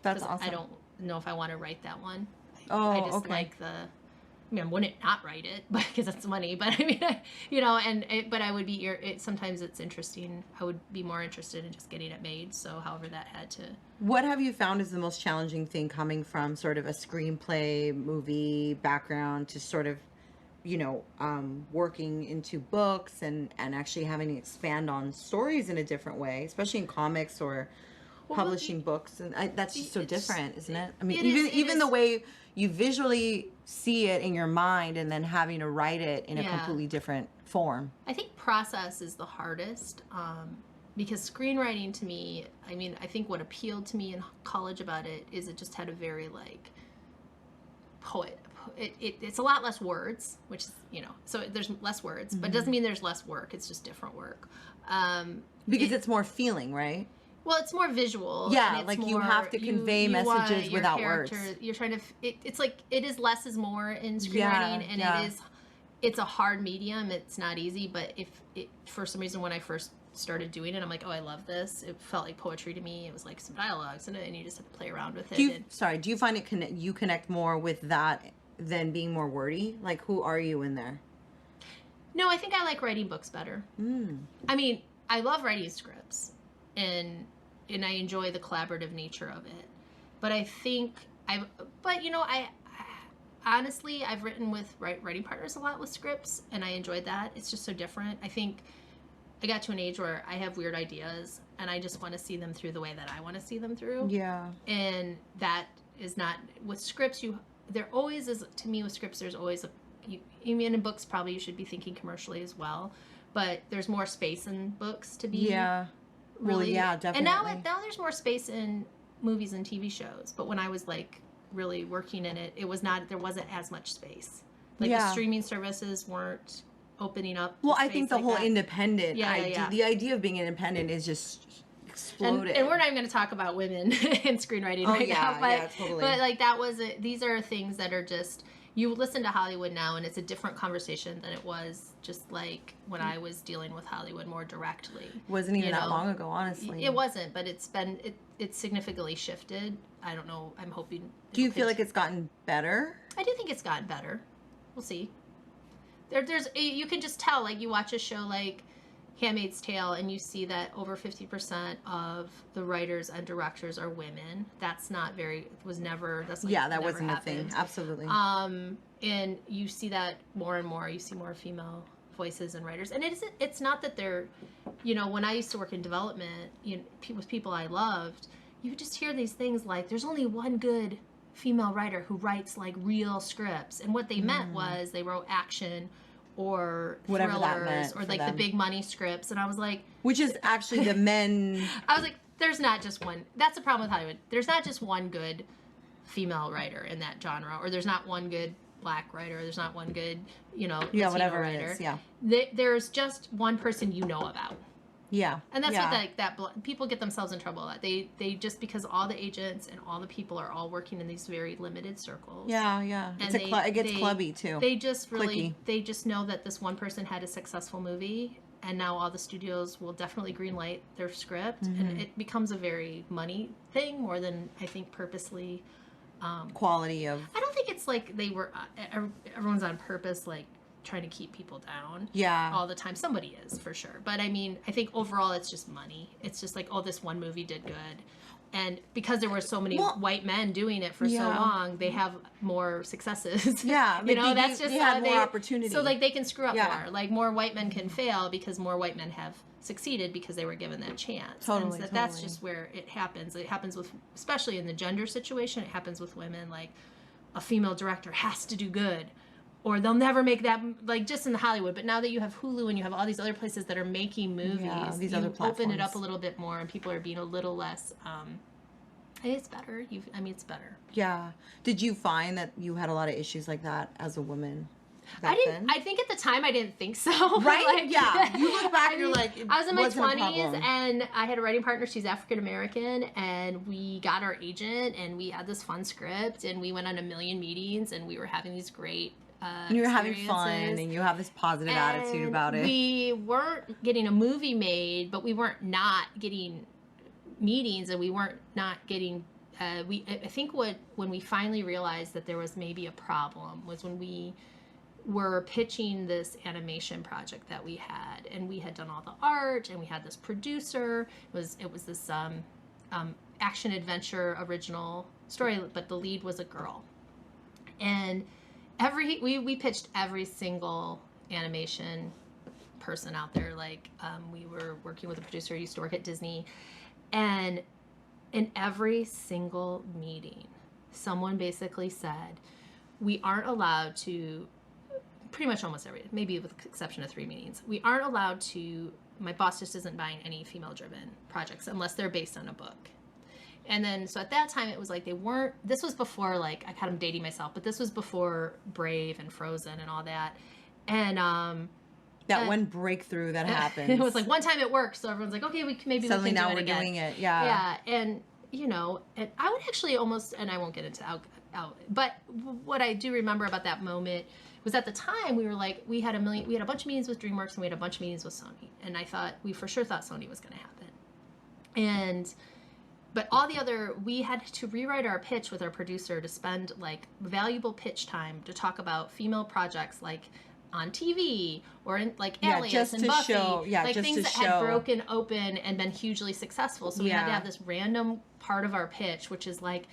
That's awesome. I don't know if I want to write that one. I just like I wouldn't not write it, but because that's money. But but I would be. Sometimes it's interesting. I would be more interested in just getting it made. So, however that had to. What have you found is the most challenging thing coming from sort of a screenplay, movie background to sort of, working into books and actually having to expand on stories in a different way, especially in comics or publishing books, and that's just so different, isn't it? Even the way you visually see it in your mind and then having to write it in a completely different form. I think process is the hardest, because screenwriting to me, I think what appealed to me in college about it is it just had a very like it's a lot less words, which is, so there's less words, but it doesn't mean there's less work. It's just different work. Because it's more feeling, right? Well, it's more visual. Yeah, like you have to convey messages without words. You're trying to, it's like, it is less is more in screenwriting, and it's a hard medium. It's not easy, but if it, for some reason, when I first started doing it, I'm like, oh, I love this. It felt like poetry to me. It was like some dialogues, and you just have to play around with it. Do you find you connect more with that than being more wordy? Like, who are you in there? No, I think I like writing books better. I love writing scripts, and I enjoy the collaborative nature of it. But I think I honestly, I've written with writing partners a lot with scripts, and I enjoyed that. It's just so different. I think I got to an age where I have weird ideas, and I just want to see them through the way that I want to see them through. Yeah. And that is not with scripts. There always is, to me, with scripts, there's always even in books, probably you should be thinking commercially as well. But there's more space in books to be. Yeah. Really, definitely. And now there's more space in movies and TV shows. But when I was like really working in it, there wasn't as much space. Like the streaming services weren't opening up. Well, I think the whole independent idea, the idea of being independent is just exploded. And we're not even going to talk about women in screenwriting now. But, totally. But like these are things that are just, you listen to Hollywood now, and it's a different conversation than it was just like when I was dealing with Hollywood more directly. Wasn't even that long ago, honestly. It wasn't, but it's significantly shifted. I don't know. I'm hoping. Do you feel like it's gotten better? I do think it's gotten better. We'll see. You can just tell, like, you watch a show like Handmaid's Tale, and you see that over 50% of the writers and directors are women. That's not very. It was never. That's like that never wasn't happened. a thing. Absolutely. And you see that more and more. You see more female voices and writers. And it's not that they're, you know, when I used to work in development, you know, with people I loved, you would just hear these things like, there's only one good female writer who writes like real scripts. And what they meant was they wrote action or Whatever that thrillers meant or for like them. the big money scripts. And I was like, Which is actually the men. I was like, there's not just one. That's the problem with Hollywood. There's not just one good female writer in that genre, or there's not one good Black writer, there's not one good, you know, Latino whatever writer. it is, yeah. There's just one person you know about. Yeah. And that's what that people get themselves in trouble at. They just, because all the agents and all the people are all working in these very limited circles. Yeah, yeah. And It gets clubby too. They just really, Clicky. they just know that this one person had a successful movie, and now all the studios will definitely greenlight their script, and it becomes a very money thing more than I think purposely. Quality of. I don't think it's like they were. Everyone's on purpose, like trying to keep people down. Yeah. All the time, somebody is for sure. But I mean, I think overall, it's just money. It's just like, oh, this one movie did good, and because there were so many white men doing it for so long, they have more successes. Yeah, you know, that's just they had more opportunity. So like they can screw up more. Like more white men can fail because more white men have succeeded because they were given that chance. Totally, and that's just where it happens. It happens with, especially in the gender situation, it happens with women. Like a female director has to do good, or they'll never make that, like just in Hollywood. But now that you have Hulu and you have all these other places that are making movies, these you other platforms. open it up a little bit more, and people are being a little less. It's better. It's better. Yeah. Did you find that you had a lot of issues like that as a woman? I didn't. I think at the time I didn't think so. Right? Like, yeah. You look back, you're like, I was in my wasn't a 20s, problem. and I had a writing partner. She's African American, and we got our agent, and we had this fun script, and we went on a million meetings, and we were having these great. And you're having fun, and you have this positive attitude about it. We weren't getting a movie made, but we weren't not getting meetings, and we weren't not getting. I think when we finally realized that there was maybe a problem was when we were pitching this animation project that we had, and we had done all the art, and we had this producer. It was this action adventure original story, but the lead was a girl, and we pitched every single animation person out there. Like we were working with a producer who used to work at Disney, and in every single meeting, someone basically said, we aren't allowed to, pretty much almost every, maybe with the exception of 3 meetings, we aren't allowed to, my boss just isn't buying any female-driven projects unless they're based on a book. And then, so at that time, it was like they weren't, this was before, like, I kind of dating myself, but this was before Brave and Frozen and all that. And, that one breakthrough that happened. It was like one time it worked, so everyone's like, okay, Suddenly we can now do it we're again. doing it, yeah. Yeah, and, you know, and I would actually almost, and I won't get into out, but what I do remember about that moment was at the time we were like, we had a bunch of meetings with DreamWorks, and we had a bunch of meetings with Sony, and we for sure thought Sony was going to happen. But all the other, we had to rewrite our pitch with our producer to spend like valuable pitch time to talk about female projects like on TV or in like Alias and Buffy, like just things to that show. had broken open and been hugely successful. So we had to have this random part of our pitch, which is like,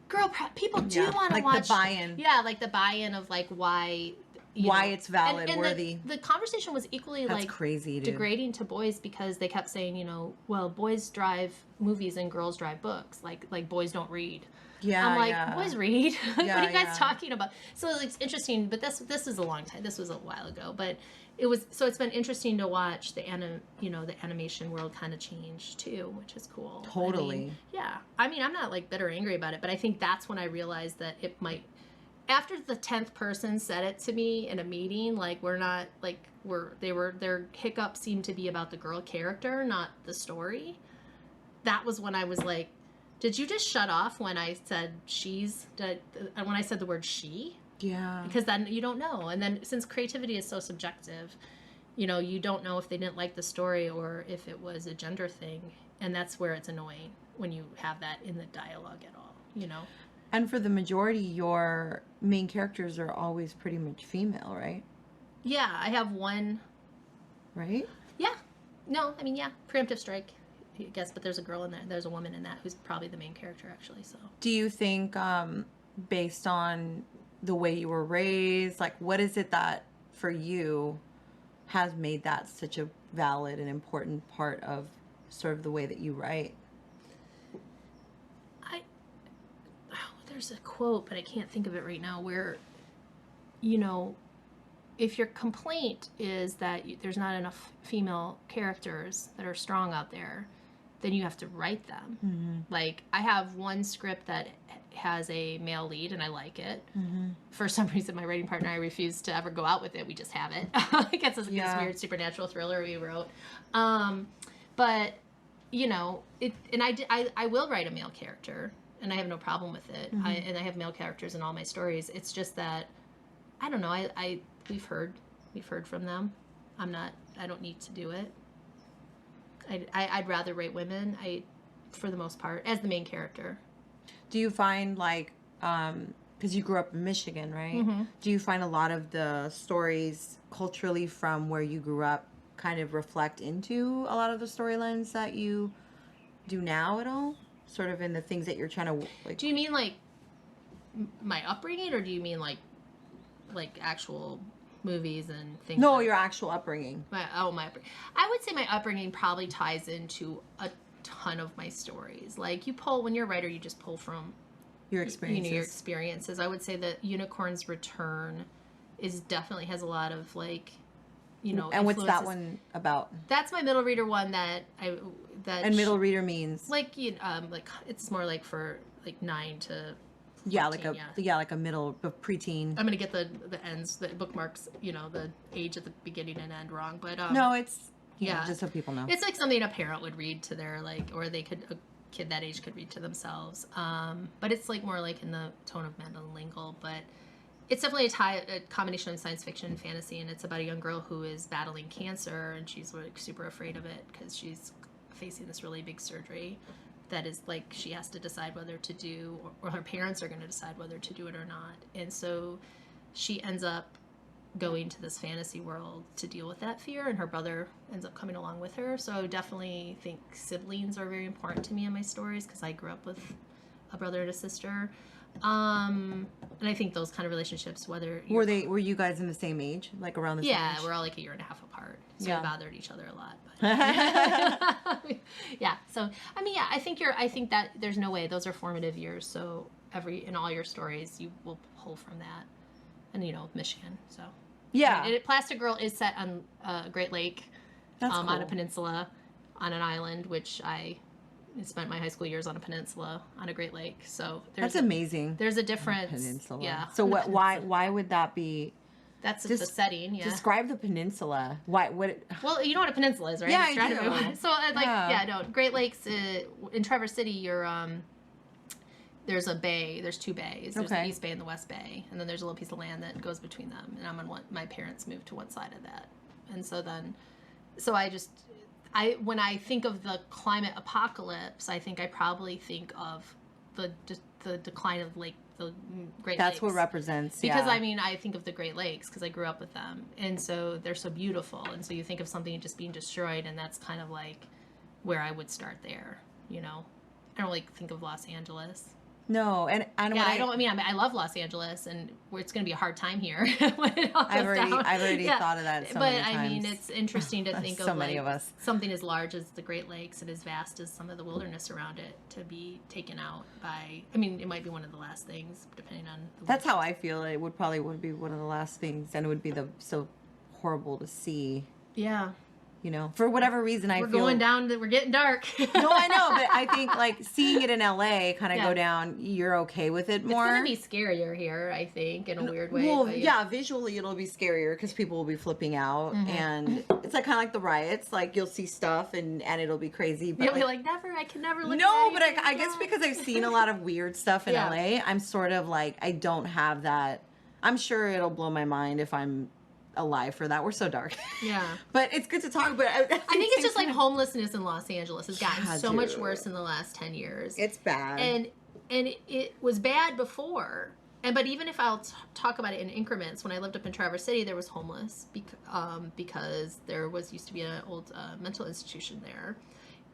girl, people do want to like watch the buy-in. Yeah, like the buy-in of like why it's valid, and worthy. The conversation was equally That's like crazy, dude. degrading to boys because they kept saying, you know, well, boys drive movies and girls drive books. Like boys don't read. Yeah, I'm like, boys read. What are you guys yeah. talking about? So it's interesting, but this is a long time. This was a while ago, but it's been interesting to watch the animation world kind of change too, which is cool. Totally. I mean, I'm not like bitter or angry about it, but I think that's when I realized that it might. After the 10th person said it to me in a meeting, like their hiccup seemed to be about the girl character, not the story. That was when I was like, did you just shut off when I said when I said the word she? Yeah. Because then you don't know. And then since creativity is so subjective, you don't know if they didn't like the story or if it was a gender thing. And that's where it's annoying when you have that in the dialogue at all, And for the majority, your main characters are always pretty much female, right? Yeah, I have one. Right? Yeah. No, I mean, yeah. Preemptive Strike, I guess, but there's a girl in there. There's a woman in that who's probably the main character, actually. So. Do you think, based on the way you were raised? Like, what is it that for you has made that such a valid and important part of sort of the way that you write? There's a quote, but I can't think of it right now, where, you know, if your complaint is that there's not enough female characters that are strong out there, then you have to write them. Mm-hmm. Like, I have one script that has a male lead, and I like it. Mm-hmm. For some reason, my writing partner and I refuse to ever go out with it. We just have it. It's this weird supernatural thriller we wrote. But, you know, I will write a male character, and I have no problem with it. Mm-hmm. And I have male characters in all my stories. It's just that, I don't know, we've heard from them. I don't need to do it. I'd rather write women, for the most part, as the main character. Do you find, like, because you grew up in Michigan, right? Mm-hmm. Do you find a lot of the stories culturally from where you grew up kind of reflect into a lot of the storylines that you do now at all? Sort of in the things that you're trying to, like... Do you mean, like, my upbringing, or do you mean, like actual movies and things? No, your actual upbringing. My upbringing. I would say my upbringing probably ties into a ton of my stories. Like, when you're a writer, you just pull from Your experiences. your experiences. I would say that Unicorn's Return definitely has a lot of, like, and what's that one about? That's my middle reader one And middle reader means like it's more like for like 9 to 14, like a middle preteen. I'm gonna get the ends, the bookmarks, the age at the beginning and end wrong, but no, it's just so people know. It's like something a parent would read to their, like, or a kid that age could read to themselves. But it's like more like in the tone of Mandolin Lingle, but it's definitely a combination of science fiction and fantasy, and it's about a young girl who is battling cancer, and she's like super afraid of it because she's facing this really big surgery that is like she has to decide whether to do, or her parents are going to decide whether to do it or not. And so she ends up going to this fantasy world to deal with that fear, and her brother ends up coming along with her. So I definitely think siblings are very important to me in my stories because I grew up with a brother and a sister. And I think those kind of relationships, whether were you guys in the same age, like around the same age? Yeah, we're all like a year and a half apart, so we bothered each other a lot. But yeah, so I mean, I think that there's no way, those are formative years. So in all your stories, you will pull from that, and Michigan. So yeah, Plastic Girl is set on a Great Lake, That's cool. On a peninsula, on an island, which I spent my high school years on a peninsula on a Great Lake. So that's amazing. There's a difference. Peninsula. Yeah. So why would that be? That's the setting. Yeah. Describe the peninsula. Why? What? Well, you know what a peninsula is, right? Yeah, I do. So Great Lakes in Traverse City. There's a bay. There's 2 bays. There's the East Bay and the West Bay, and then there's a little piece of land that goes between them. And I'm on my parents moved to one side of that, and when I think of the climate apocalypse, I think I probably think of the decline of the Great Lakes. That's what represents, because I think of the Great Lakes because I grew up with them, and so they're so beautiful, and so you think of something just being destroyed, and that's kind of like where I would start there. I don't like think of Los Angeles. No, and I love Los Angeles, and it's going to be a hard time here when it all goes I've already down. thought of that so many times. It's interesting to think so of many of us. Something as large as the Great Lakes and as vast as some of the wilderness around it to be taken out by. It might be one of the last things, depending on. That's how I feel. It would be one of the last things, and it would be so horrible to see. Yeah. For whatever reason, we're getting dark. No, I know, but I think like seeing it in LA kind of go down, you're okay with it more. It's going to be scarier here, I think, in a weird way. Well, visually it'll be scarier because people will be flipping out, and it's like kind of like the riots. Like you'll see stuff and it'll be crazy. But you'll be like, never, I can never look. No, but I guess because I've seen a lot of weird stuff in LA, I'm sort of like I don't have that. I'm sure it'll blow my mind if I'm alive for that. We're so dark. Yeah. But it's good to talk, but I think it's just like homelessness in Los Angeles has gotten so much worse in the last 10 years. It's bad. And it was bad before. But even if I'll talk about it in increments, when I lived up in Traverse City, there was homeless because there used to be an old mental institution there.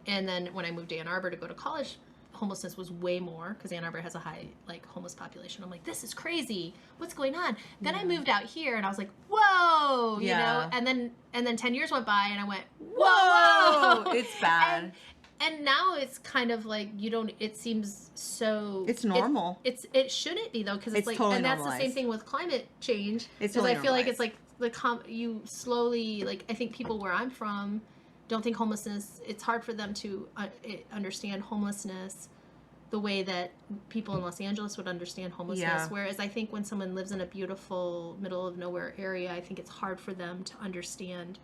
And then when I moved to Ann Arbor to go to college homelessness was way more, because Ann Arbor has a high like homeless population. I'm like, this is crazy. What's going on? Then I moved out here and I was like, whoa, you know. And then 10 years went by and I went, whoa, it's bad. And now it's kind of like it seems so. It's normal. It shouldn't be though, because it's like, totally and that's normalized. the same thing with climate change. It's because totally I feel like normalized. it's like you slowly, like, I think people where I'm from don't think homelessness, it's hard for them to understand homelessness the way that people in Los Angeles would understand homelessness. Yeah. Whereas I think when someone lives in a beautiful middle of nowhere area, I think it's hard for them to understand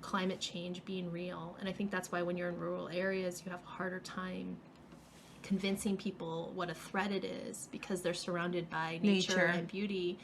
climate change being real. And I think that's why when you're in rural areas, you have a harder time convincing people what a threat it is, because they're surrounded by nature and beauty.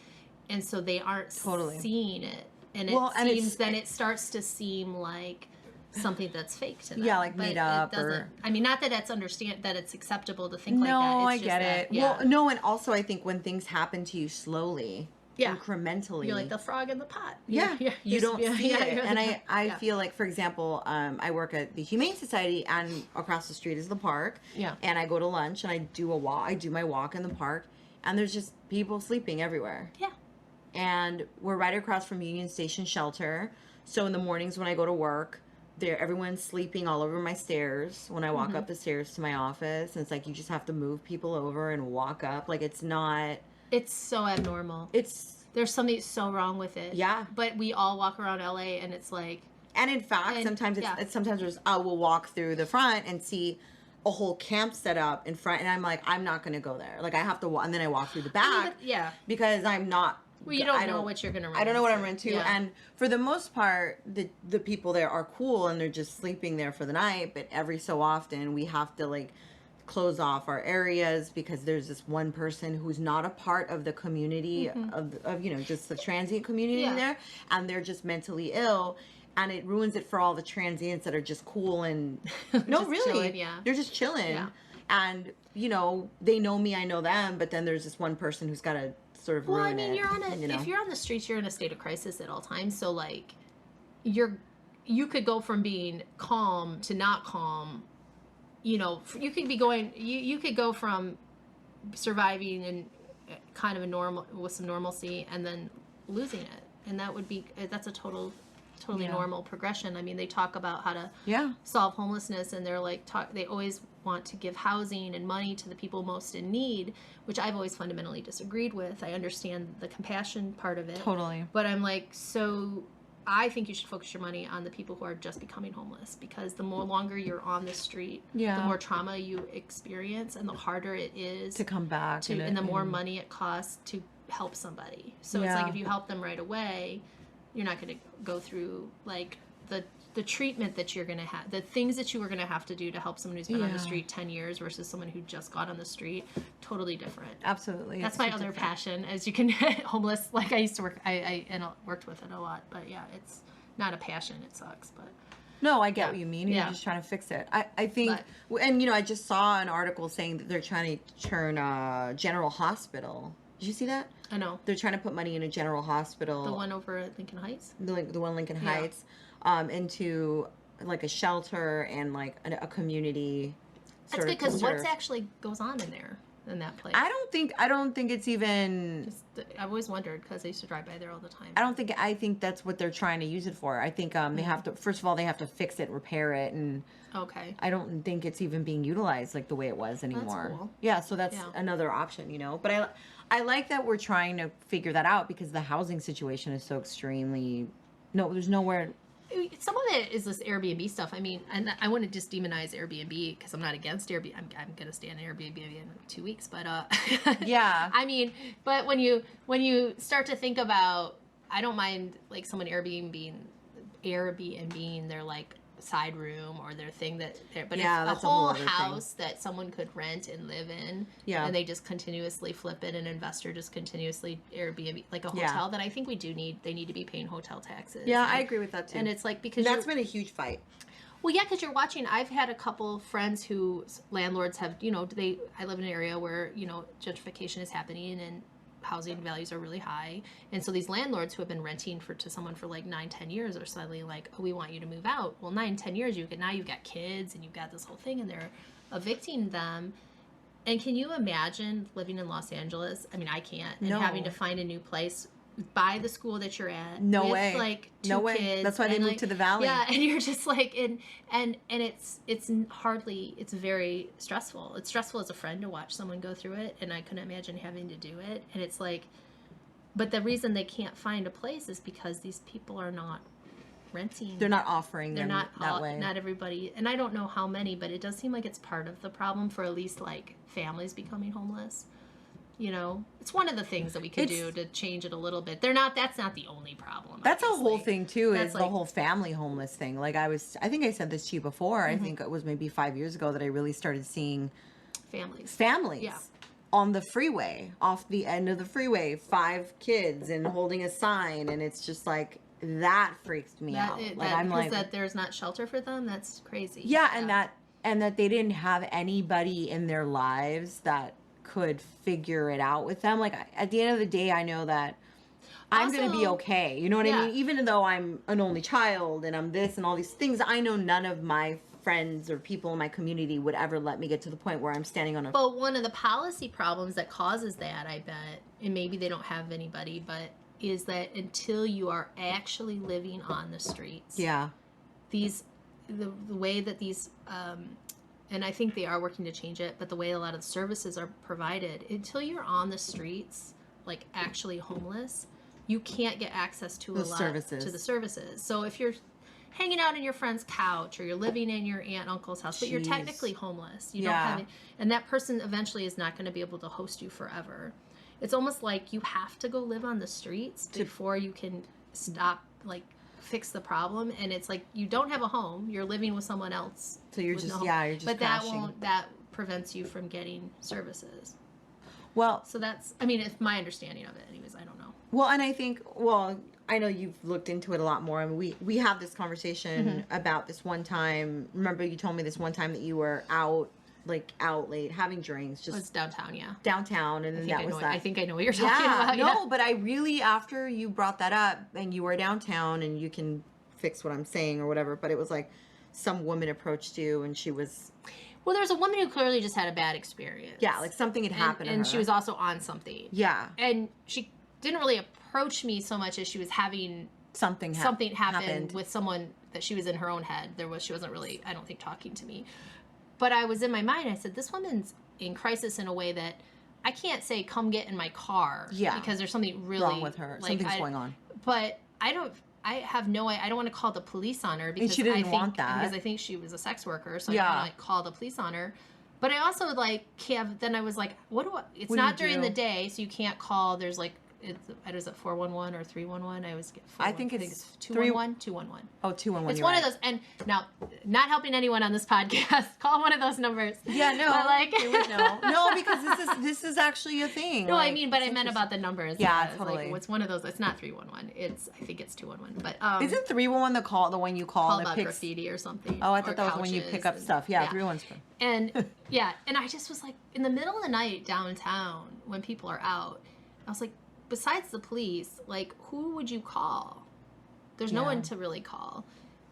And so they aren't seeing it. And it starts to seem like something that's fake to them. Yeah, like made up. I mean, not that it's that it's acceptable to think like that. No, I It's get just it. That, yeah. Well, no, and also I think when things happen to you slowly, incrementally. You're like the frog in the pot. Yeah. You don't see it. And I Yeah. feel like, for example, I work at the Humane Society and across the street is the park. Yeah. And I go to lunch and I do a walk. I do my walk in the park and there's just people sleeping everywhere. Yeah. And we're right across from Union Station Shelter. So in the mornings when I go to work, everyone's sleeping all over my stairs when I walk up the stairs to my office. And it's like you just have to move people over and walk up. Like it's so abnormal. There's something so wrong with it. Yeah. But we all walk around LA and it's like, and in fact, sometimes we'll walk through the front and see a whole camp set up in front, and I'm like, I'm not gonna go there. Like I have to walk, and then I walk through the back. Because I'm not. Well, you don't know what you're gonna run into. I don't know what I'm running into. And for the most part, the people there are cool and they're just sleeping there for the night. But every so often we have to like close off our areas because there's this one person who's not a part of the community of just the transient community there, and they're just mentally ill. And it ruins it for all the transients that are just cool and no, really, chilling, they're just chilling. And they know me, I know them, but then there's this one person who's got to sort of ruin it. If you're on the streets, you're in a state of crisis at all times. So like, you could go from being calm to not calm. You could go from surviving and kind of with some normalcy and then losing it, and that's a totally normal progression. I mean, they talk about how to solve homelessness, and they're like they always want to give housing and money to the people most in need, which I've always fundamentally disagreed with. I understand the compassion part of it, totally, but I'm like, so I think you should focus your money on the people who are just becoming homeless, because the more longer you're on the street, the more trauma you experience, and the harder it is to come back, and the more money it costs to help somebody. So it's like, if you help them right away, you're not going to go through like the treatment that you're going to have, the things that you were going to have to do to help someone who's been on the street 10 years versus someone who just got on the street. Totally different. Absolutely. That's my other passion, as you can homeless. Like I used to work, I worked with it a lot, but yeah, it's not a passion. It sucks, but. No, I get what you mean. You're just trying to fix it. I think, and I just saw an article saying that they're trying to turn General Hospital. Did you see that? I know. They're trying to put money in a General Hospital. The one over at Lincoln Heights? The one Lincoln Heights. Into like a shelter and like a community. That's good, because what actually goes on in that place? I don't think it's even. I've always wondered, because I used to drive by there all the time. I think that's what they're trying to use it for. I think they have to, first of all, they have to fix it, repair it, and I don't think it's even being utilized like the way it was anymore. That's cool. Yeah, so that's another option, But I like that we're trying to figure that out, because the housing situation is so extremely. No, there's nowhere. Some of it is this Airbnb stuff. I mean, and I want to just demonize Airbnb, because I'm not against Airbnb. I'm going to stay on Airbnb in 2 weeks, but yeah. I mean, but when you start to think about, I don't mind like someone Airbnb their like side room or their thing but if a whole house that someone could rent and live in, and they just continuously flip it, an investor just continuously Airbnb like a hotel, that I think they need to be paying hotel taxes. I agree with that too. And it's like, because that's been a huge fight. Well, yeah, because you're watching. I've had a couple friends whose landlords have, I live in an area where gentrification is happening and housing values are really high, and so these landlords who have been renting to someone for like 9-10 years are suddenly like, oh, we want you to move out. Well, 9-10 years, you've got kids and you've got this whole thing, and they're evicting them. And can you imagine living in Los Angeles? I mean, I can't. And No. having to find a new place by the school that you're at. No with, way. Like, two No way. kids. That's why they moved to the Valley. Yeah, and you're just like, and it's hardly, it's very stressful. It's stressful as a friend to watch someone go through it, and I couldn't imagine having to do it. And it's like, but the reason they can't find a place is because these people are not renting. They're not offering They're them not that way. Not everybody, and I don't know how many, but it does seem like it's part of the problem for at least like families becoming homeless. You know, it's one of the things that we could do to change it a little bit. That's not the only problem. That's obviously. a whole thing too, That's is the like- whole family homeless thing. Like I think I said this to you before. Mm-hmm. I think it was maybe 5 years ago that I really started seeing families. Yeah. on the freeway, off the end of the freeway, 5 kids and holding a sign, and it's just like that freaks me out. I'm like, that there's not shelter for them. That's crazy. yeah, and that they didn't have anybody in their lives that could figure it out with them. Like at the end of the day, I know that I'm going to be okay. You know what I mean? Even though I'm an only child and I'm this and all these things, I know none of my friends or people in my community would ever let me get to the point where I'm standing on a... But one of the policy problems that causes that, I bet, and maybe they don't have anybody, but is that until you are actually living on the streets, Yeah. the way that these, and I think they are working to change it, but the way a lot of the services are provided, until you're on the streets, like actually homeless, you can't get access to the services. So if you're hanging out on your friend's couch or you're living in your aunt and uncle's house, but you're technically homeless, you don't have it, and that person eventually is not going to be able to host you forever. It's almost like you have to go live on the streets before you can stop, like, fix the problem. And it's like you don't have a home, you're living with someone else, so you're just you're just but crashing. That prevents you from getting services. Well, so that's, I mean, it's my understanding of it anyways. I don't know. Well, and I think, I know you've looked into it a lot more. I mean, we have this conversation about this one time. Remember, you told me this one time that you were out late having drinks. Just it's downtown, yeah. Downtown, and then that was that. I think I know what you're talking about. No, but I really, after you brought that up, and you were downtown, and you can fix what I'm saying or whatever, but it was like some woman approached you, and she was... Well, there's a woman who clearly just had a bad experience. Yeah, like something had happened to her. And she was also on something. Yeah. And she didn't really approach me so much as she was having something happened with someone that she was in her own head. She wasn't really, I don't think, talking to me. But I was in my mind, I said, this woman's in crisis in a way that I can't say, come get in my car. Yeah. Because there's something really wrong with her. Something's going on. But I don't want to call the police on her because and she didn't want that. Because I think she was a sex worker, so I don't want to call the police on her. But I also then I was like, it's not during the day, so you can't call. There's like, is it 411 or 311? I always get 411. I think it's 211, 211. Oh, 211. It's one of those. And now, not helping anyone on this podcast, call one of those numbers. Yeah, no, but they would know. No, because this is actually a thing. No, I mean, but I meant about the numbers. Yeah, totally. It's one of those. It's not 311. I think it's 211. But isn't 311 the one you call about graffiti or something? Oh, I thought that was when you pick up stuff. Yeah, 311's fun. And and I just was like, in the middle of the night downtown when people are out, I was like, besides the police, like, who would you call? There's no one to really call,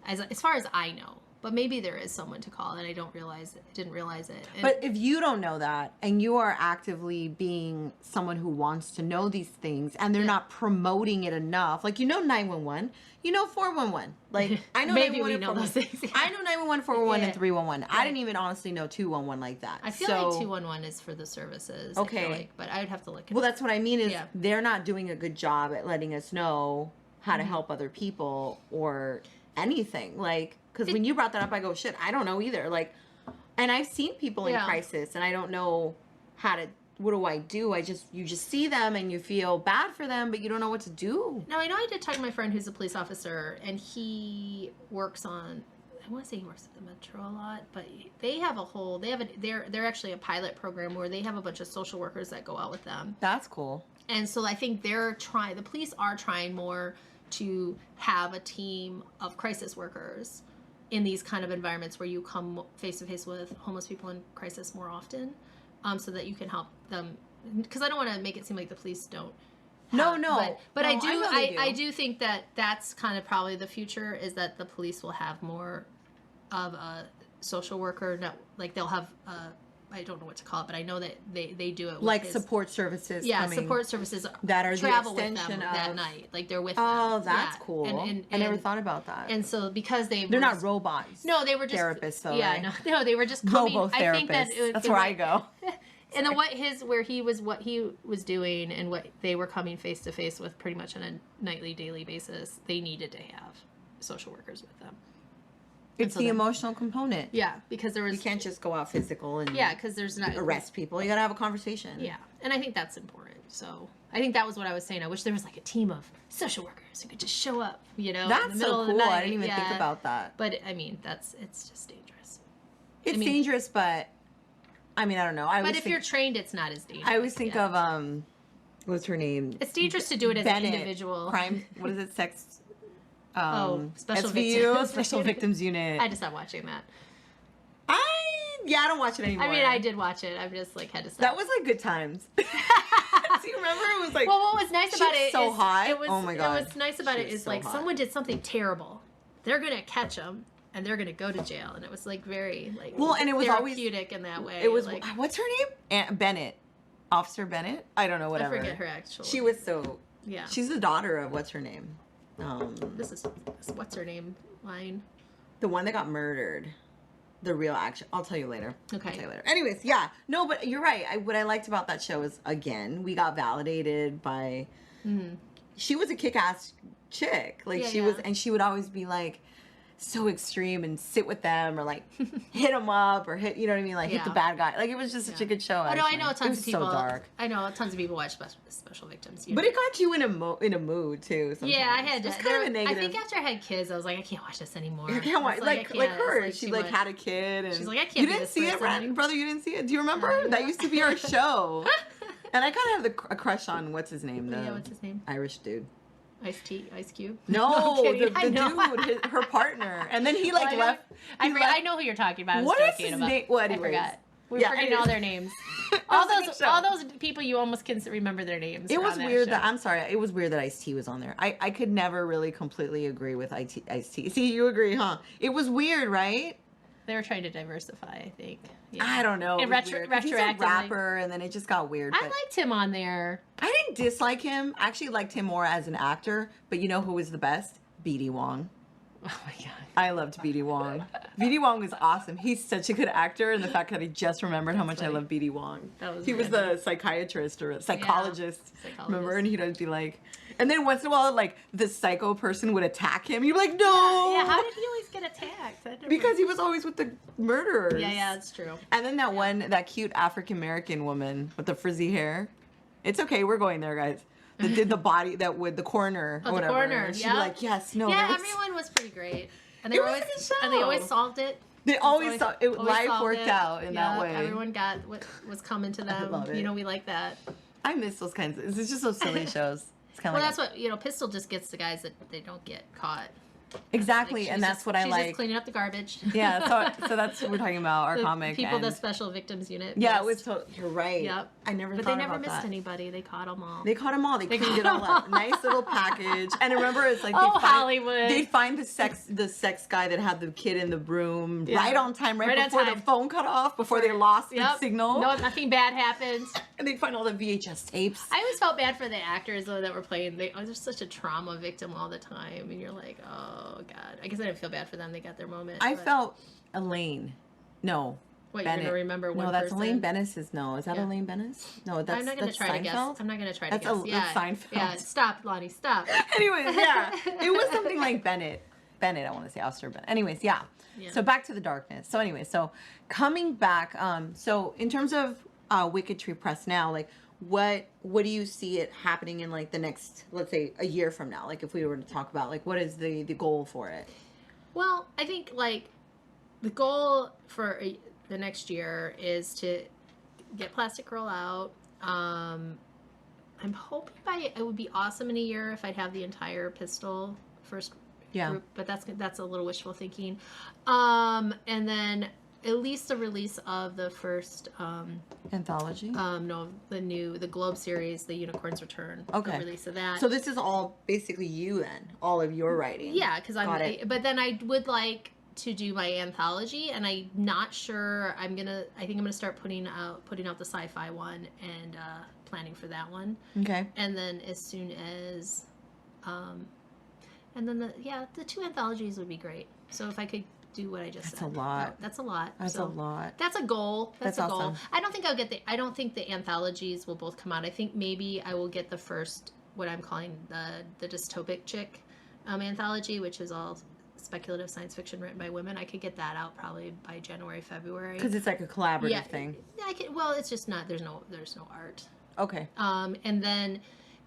as far as I know. But maybe there is someone to call, and I didn't realize it. And but if you don't know that, and you are actively being someone who wants to know these things, and they're not promoting it enough, like, 911, 411. Like, I know maybe we know those things. Yeah. I know 911, 411, and 311. I didn't even honestly know 211 like that. I feel like 211 is for the services. Okay. But I would have to look at Well, that's what I mean is they're not doing a good job at letting us know how to help other people or anything. Like, because when you brought that up, I go, shit, I don't know either. Like, and I've seen people in crisis, and I don't know what do I do? You just see them, and you feel bad for them, but you don't know what to do. Now, I know I did talk to my friend who's a police officer, and he works on, I want to say he works at the Metro a lot, but they have they're actually a pilot program where they have a bunch of social workers that go out with them. That's cool. And so I think the police are trying more to have a team of crisis workers in these kind of environments where you come face to face with homeless people in crisis more often, so that you can help them. Because I don't want to make it seem like the police don't. But I do think that that's kind of probably the future, is that the police will have more of a social worker. No, like they'll have I don't know what to call it, but I know that they do it with like support services. Yeah, coming support services that are travel the with them extension that of... night. Like they're with them. Oh, that's Yeah. cool. And I never thought about that. And so because they're not robots. No, they were just therapists, though. Yeah, right? no, they were just coming. Robo I think that therapists. That's where I go. And then what he was doing and what they were coming face to face with pretty much on a nightly, daily basis, they needed to have social workers with them. It's the emotional component. Yeah, because there was... You can't just go out physical and because there's not... arrest people. You got to have a conversation. Yeah, and I think that's important. So I think that was what I was saying. I wish there was like a team of social workers who could just show up, you know, That's in the middle so of the cool. night. I didn't even think about that. But I mean, it's just dangerous. It's dangerous, but I mean, I don't know. But if you're trained, it's not as dangerous. I always think of what's her name? It's dangerous to do it as an individual. Crime. What is it? Sex. Special SVU, victims. Special Victims Unit. I just stopped watching that. I don't watch it anymore. I mean, I did watch it. I've just like had to stop. That was like good times. Do you remember? It was like, well, what was nice about it so is hot. It was, oh my god. What's nice about it is so like hot. someone did something terrible. They're gonna catch them and they're gonna go to jail, and it was like very like and it was therapeutic in that way. It was like, what's her name? Aunt Bennett, Officer Bennett. I don't know. Whatever. I forget her actual. She was so. Yeah. She's the daughter of what's her name? This is what's her name line. The one that got murdered. The real action. I'll tell you later. Okay. I'll tell you later. Anyways, yeah. No, but you're right. What I liked about that show is, again, we got validated by... Mm-hmm. She was a kick-ass chick. Like, she was... And she would always be, like, so extreme and sit with them or, like, hit them up or hit... You know what I mean? Like, hit the bad guy. Like, it was just such a good show, Oh, no, I know tons of people... so dark. I know tons of people watch Special Victims. But it got you in a mood, too, sometimes. Yeah, I had... It's kind of a negative... I think after I had kids, I was like, I can't watch this anymore. I can't watch... Like her. Like, she, like, had a kid and... She's like, I can't You be didn't this see it, person. brother? You didn't see it? Do you remember? That used to be our show. And I kind of have a crush on, what's his name, though? Yeah, what's his name? Ich dude. Ice Cube? No, I'm the kidding. dude, her partner. And then he, like, left. I know who you're talking about. What is his name? Well, I anyways. forgot. We're forgetting all their names. all those people, you almost can remember their names. It was weird that, I'm sorry, it was weird that Ice-T was on there. I could never really completely agree with Ice-T. See, you agree, huh? It was weird, right? They were trying to diversify, I think. Yeah. I don't know. And retroactively. He's a rapper, and then it just got weird. I liked him on there. I didn't dislike him. I actually liked him more as an actor. But you know who was the best? BD Wong. Oh my god. I loved BD Wong. BD Wong was awesome. He's such a good actor, and the fact that I just remembered how much I love BD Wong. He was the psychiatrist or psychologist. Remember? And he'd always be like, and then once in a while, like, the psycho person would attack him. You'd be like, no! Yeah, how did he always get attacked? Because he was always with the murderers. Yeah, that's true. And then that cute African-American woman with the frizzy hair. It's okay, we're going there, guys. That did the body, that with the coroner or whatever. The coroner, and she'd be like, yes, no. Yeah, everyone was pretty great. And It was a good show. And they always solved it. They always solved it. Life worked out in that way. Everyone got what was coming to them. love it. You know, we like that. I miss those kinds of, it's just those silly shows. It's kind of Well, that's what, Pistol just gets the guys that they don't get caught. Exactly, Like, and that's what I like. She's just cleaning up the garbage. Yeah, so that's what we're talking about, our comic. People, and the Special Victims Unit. Yeah, it was you're right. Yep. I never But thought they never about missed that. anybody. They caught them all. They caught them all. They cleaned caught it all them up. all. Nice little package. And remember, it's like Hollywood. They'd find the sex guy that had the kid in the room right on time, right on before time. the phone cut off, before they lost the signal. No, nothing bad happened. And they'd find all the VHS tapes. I always felt bad for the actors though that were playing. They're such a trauma victim all the time, and you're like, oh god. I guess I didn't feel bad for them. They got their moment. I felt Elaine. No. What, Bennett. you're gonna remember one No, that's person? Elaine Bennis's. No, is that Elaine Bennis? No, that's I'm not gonna that's try Seinfeld? to guess. I'm not gonna try to That's guess. that's Seinfeld. Yeah, stop, Lonnie, stop. Anyways, yeah, it was something like Bennett. I want to say Officer Bennett. Anyways, yeah. So back to the darkness. So anyway, so coming back. So in terms of Wicked Tree Press now, like what do you see it happening in like the next, let's say, a year from now? Like if we were to talk about like what is the goal for it? Well, I think like the goal for the next year is to get Plastic Girl out. I'm hoping it would be awesome in a year if I'd have the entire Pistol first group, but that's a little wishful thinking. And then at least the release of the first anthology. No, the Globe series, The Unicorn's Return. Okay. The release of that. So this is all basically you then, all of your writing. Yeah, because but then I would like to do my anthology, and I'm not sure. I think I'm gonna start putting out the sci-fi one and planning for that one. Okay. And then as soon as, and then the 2 anthologies would be great. So if I could do what I just said. That's a lot. That's a lot. That's a lot. That's a goal. That's a goal. Awesome. I don't think the anthologies will both come out. I think maybe I will get the first, what I'm calling the dystopic chick anthology, which is all speculative science fiction written by women. I could get that out probably by January, February. Because it's like a collaborative thing. Well, it's just not. There's no art. Okay. And then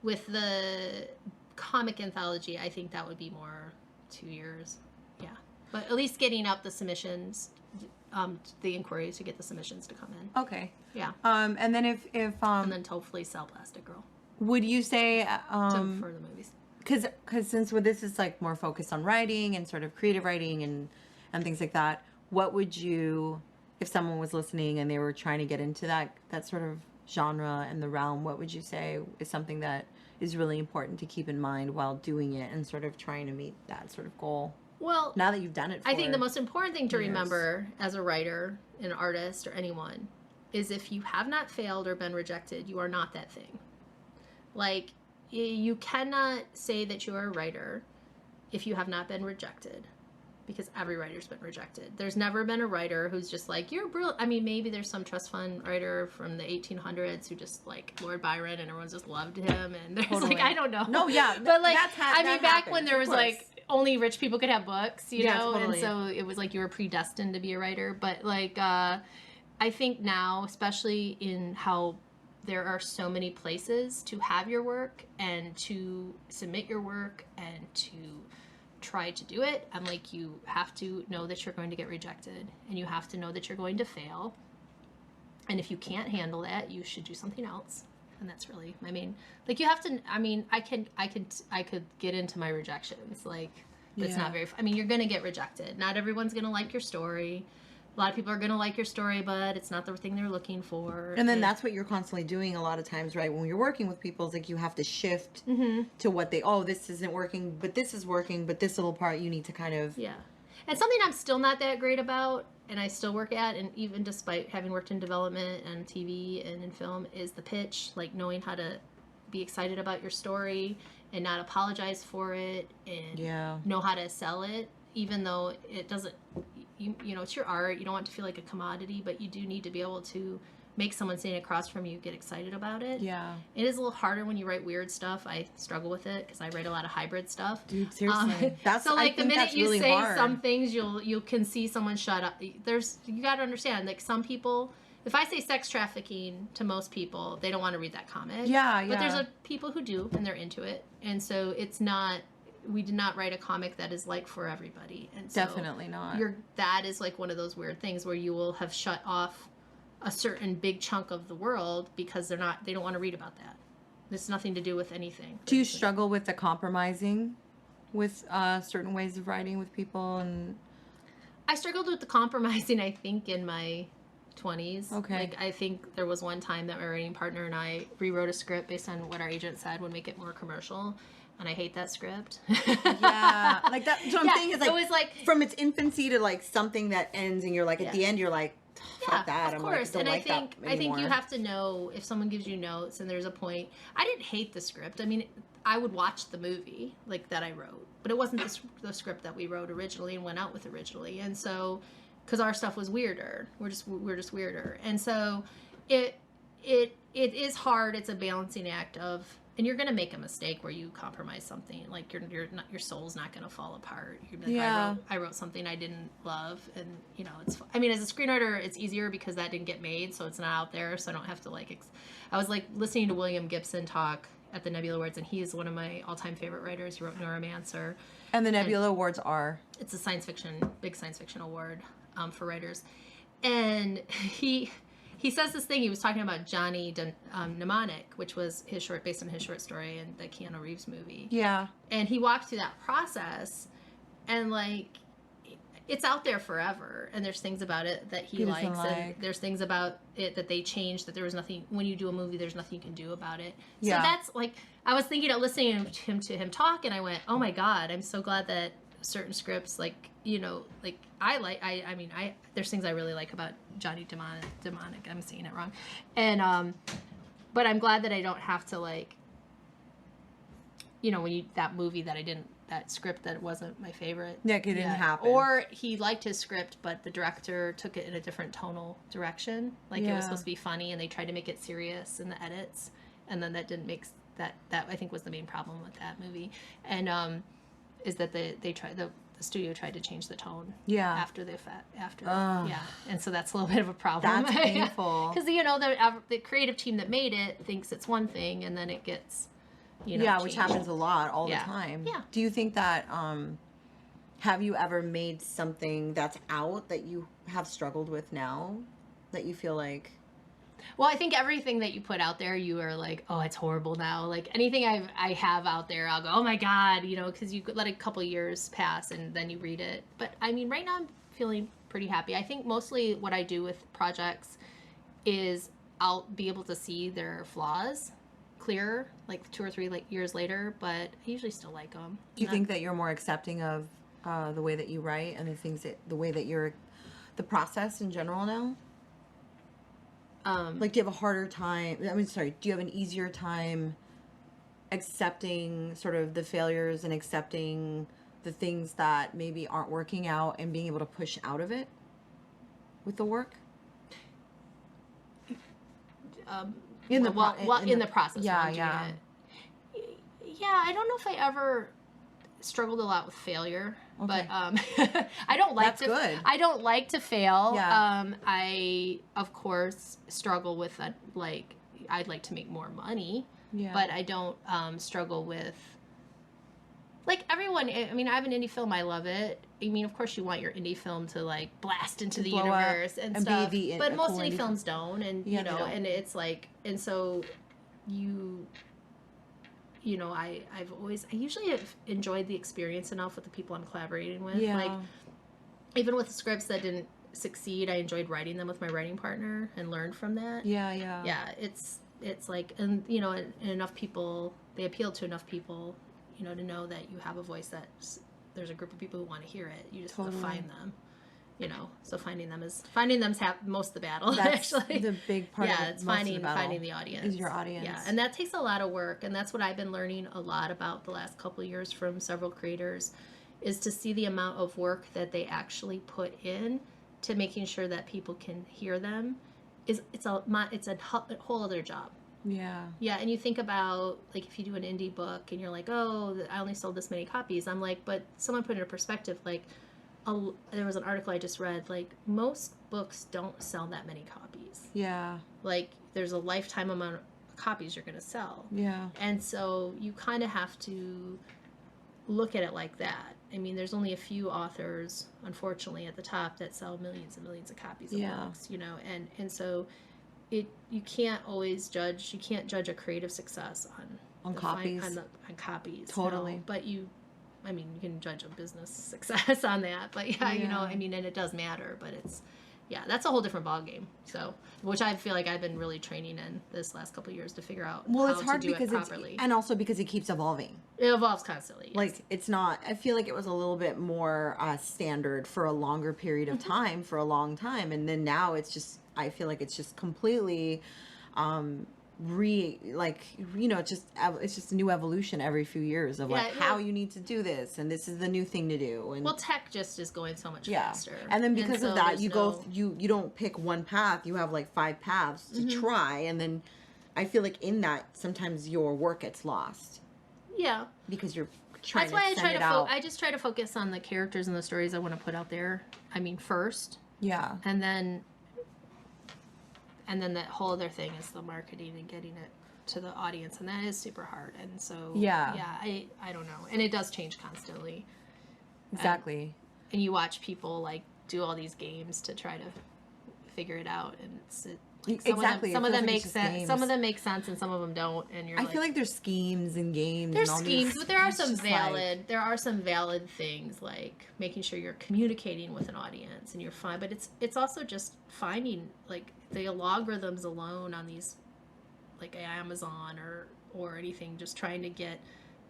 with the comic anthology, I think that would be more 2 years. Yeah. But at least getting up the submissions, the inquiries to get the submissions to come in. Okay. Yeah. And then if and then hopefully sell Plastic Girl would you say for the movies? Because since this is like more focused on writing and sort of creative writing and things like that, what would you, if someone was listening and they were trying to get into that sort of genre and the realm, what would you say is something that is really important to keep in mind while doing it and sort of trying to meet that sort of goal? Well, now that you've done it, I think the most important thing to remember as a writer, an artist, or anyone is if you have not failed or been rejected, you are not that thing. Like, you cannot say that you are a writer if you have not been rejected, because every writer's been rejected. There's never been a writer who's just like, you're brilliant. I mean, maybe there's some trust fund writer from the 1800s who just like Lord Byron and everyone just loved him. And there's like, I don't know. No, yeah. But like, I mean, back when there was like only rich people could have books, you know? Totally. And so it was like you were predestined to be a writer. But like, I think now, especially in how there are so many places to have your work and to submit your work and to try to do it, I'm like, you have to know that you're going to get rejected and you have to know that you're going to fail. And if you can't handle that, you should do something else. And that's really, I mean, like you have to, I mean, I could get into my rejections, like, but it's not very, I mean, you're going to get rejected. Not everyone's going to like your story. A lot of people are going to like your story, but it's not the thing they're looking for. And then that's what you're constantly doing a lot of times, right? When you're working with people, it's like you have to shift to what this isn't working, but this is working, but this little part you need to kind of... Yeah. And something I'm still not that great about, and I still work at, and even despite having worked in development and TV and in film, is the pitch, like knowing how to be excited about your story and not apologize for it and know how to sell it, even though it doesn't... You know, it's your art. You don't want it to feel like a commodity, but you do need to be able to make someone sitting across from you get excited about it. Yeah. It is a little harder when you write weird stuff. I struggle with it because I write a lot of hybrid stuff. Dude, seriously. So like the minute you really say hard. some things, you can see someone shut up. You got to understand, like some people, if I say sex trafficking to most people, they don't want to read that comic. Yeah. But there's people who do, and they're into it. And so it's not... We did not write a comic that is like for everybody, and so definitely not. That is like one of those weird things where you will have shut off a certain big chunk of the world because they don't want to read about that. It's nothing to do with anything. Do you struggle with the compromising with certain ways of writing with people? And I struggled with the compromising, I think, in my 20s. Okay. Like I think there was one time that my writing partner and I rewrote a script based on what our agent said would make it more commercial. And I hate that script. Yeah. Like that, what I'm saying is like, it was like from its infancy to like something that ends and you're like, at the end, you're like, fuck that. Of course. Like, and I think you have to know if someone gives you notes and there's a point. I didn't hate the script. I mean, I would watch the movie like that I wrote, but it wasn't the script that we wrote originally and went out with originally. And so, because our stuff was weirder, we're just weirder. And so it is hard. It's a balancing act of, and you're going to make a mistake where you compromise something. Like your soul's not going to fall apart. You're gonna be like, I wrote something I didn't love, and you know it's. I mean, as a screenwriter, it's easier because that didn't get made, so it's not out there. So I don't have to like. I was like listening to William Gibson talk at the Nebula Awards, and he is one of my all-time favorite writers. He wrote Neuromancer. And the Nebula Awards are? It's a big science fiction award for writers, and he says this thing. He was talking about Johnny Mnemonic, which was based on his short story in the Keanu Reeves movie. Yeah. And he walked through that process, and like, it's out there forever. And there's things about it that he likes, and there's things about it that they changed. That there was nothing. When you do a movie, there's nothing you can do about it. So that's like, I was thinking of listening to him talk, and I went, oh my god, I'm so glad that certain scripts like you know, like I mean, there's things I really like about Johnny Demonic. I'm saying it wrong. And, but I'm glad that I don't have to, like, you know, that movie that script that wasn't my favorite. Yeah, it didn't happen. Or he liked his script, but the director took it in a different tonal direction. Like, it was supposed to be funny, and they tried to make it serious in the edits, and then that didn't make that I think was the main problem with that movie. And is that the studio tried to change the tone. Yeah. After yeah, and so that's a little bit of a problem. That's painful. Because you know the creative team that made it thinks it's one thing, and then it gets. You know, which happens a lot all the time. Yeah. Do you think that, have you ever made something that's out that you have struggled with now that you feel like? Well, I think everything that you put out there, you are like, oh, it's horrible now. Like anything I have out there, I'll go, oh my God, you know, because you let a couple years pass and then you read it. But I mean, right now I'm feeling pretty happy. I think mostly what I do with projects is I'll be able to see their flaws clearer, like 2 or 3 years later, but I usually still like them. Do you think that you're more accepting of the way that you write and the way that you're, the process in general now? Like, do you have a harder time? I mean, sorry, do you have an easier time accepting sort of the failures and accepting the things that maybe aren't working out and being able to push out of it with the work? In the process. Yeah. I don't know if I ever struggled a lot with failure, but I don't like to. Good. I don't like to fail. Yeah. I of course struggle with like I'd like to make more money, but I don't struggle with. Like everyone, I mean, I have an indie film. I love it. I mean, of course, you want your indie film to like blast into the universe and stuff. But most indie films don't, and you know, and it's like, and so you know, I usually have enjoyed the experience enough with the people I'm collaborating with. Yeah. Like, even with scripts that didn't succeed, I enjoyed writing them with my writing partner and learned from that. Yeah. It's like, and you know, and enough people, they appeal to enough people. You know, to know that you have a voice that there's a group of people who want to hear it. You just have to find them, you know. So finding them's most of the battle. That's actually the big part. Yeah, it's finding the audience. Is your audience. Yeah, and that takes a lot of work, and that's what I've been learning a lot about the last couple of years from several creators, is to see the amount of work that they actually put in to making sure that people can hear them. It's a whole other job. Yeah, and you think about, like, if you do an indie book and you're like, oh, I only sold this many copies. I'm like, but someone put it in perspective, like, there was an article I just read, like, most books don't sell that many copies. Yeah. Like, there's a lifetime amount of copies you're going to sell. Yeah. And so you kind of have to look at it like that. I mean, there's only a few authors, unfortunately, at the top that sell millions and millions of copies of books, you know, and so... you can't always judge. You can't judge a creative success on copies. On copies. Totally. No, but you can judge a business success on that. But you know, I mean, and it does matter. But it's, that's a whole different ballgame. So, which I feel like I've been really training in this last couple of years to figure out how it's hard to do because it properly. And also because it keeps evolving. It evolves constantly. Yes. Like, it's not, I feel like it was a little bit more standard for a longer period of time, for a long time. And then now it's just, I feel like it's just completely it's just a new evolution every few years of how you need to do this, and this is the new thing to do. And well, tech just is going so much faster. And then because of that, you you don't pick one path, you have like 5 paths to try, and then I feel like in that sometimes your work gets lost. Yeah. Because you're trying I just try to focus on the characters and the stories I want to put out there. I mean, first. Yeah. And then that whole other thing is the marketing and getting it to the audience, and that is super hard. And so I don't know, and it does change constantly. Exactly. And you watch people like do all these games to try to figure it out, and some of them make sense. Some of them make sense, and some of them don't. And I feel like there's schemes and games. There's schemes, but there are some valid. There are some valid things like making sure you're communicating with an audience and you're fine. But it's also just finding like the algorithms alone on these, like Amazon or anything. Just trying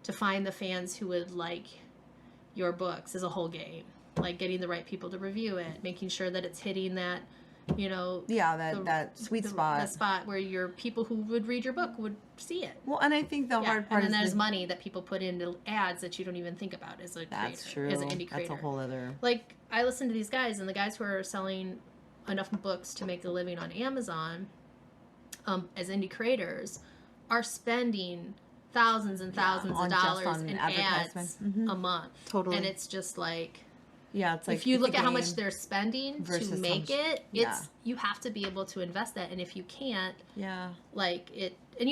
to find the fans who would like your books is a whole game. like getting the right people to review it, making sure that it's hitting that, you know, that sweet spot. The spot where your people who would read your book would see it. Well, and I think the hard part and then is there's money that people put into ads that you don't even think about as a that's creator, true. as an indie creator. That's a whole other. Like, I listen to these guys, and the guys who are selling enough books to make a living on Amazon, as indie creators, are spending thousands and thousands of dollars in ads a month. Totally. And it's just like, it's like if you look at how much they're spending to make it, yeah. you have to be able to invest that. And if you can't, yeah, like it, and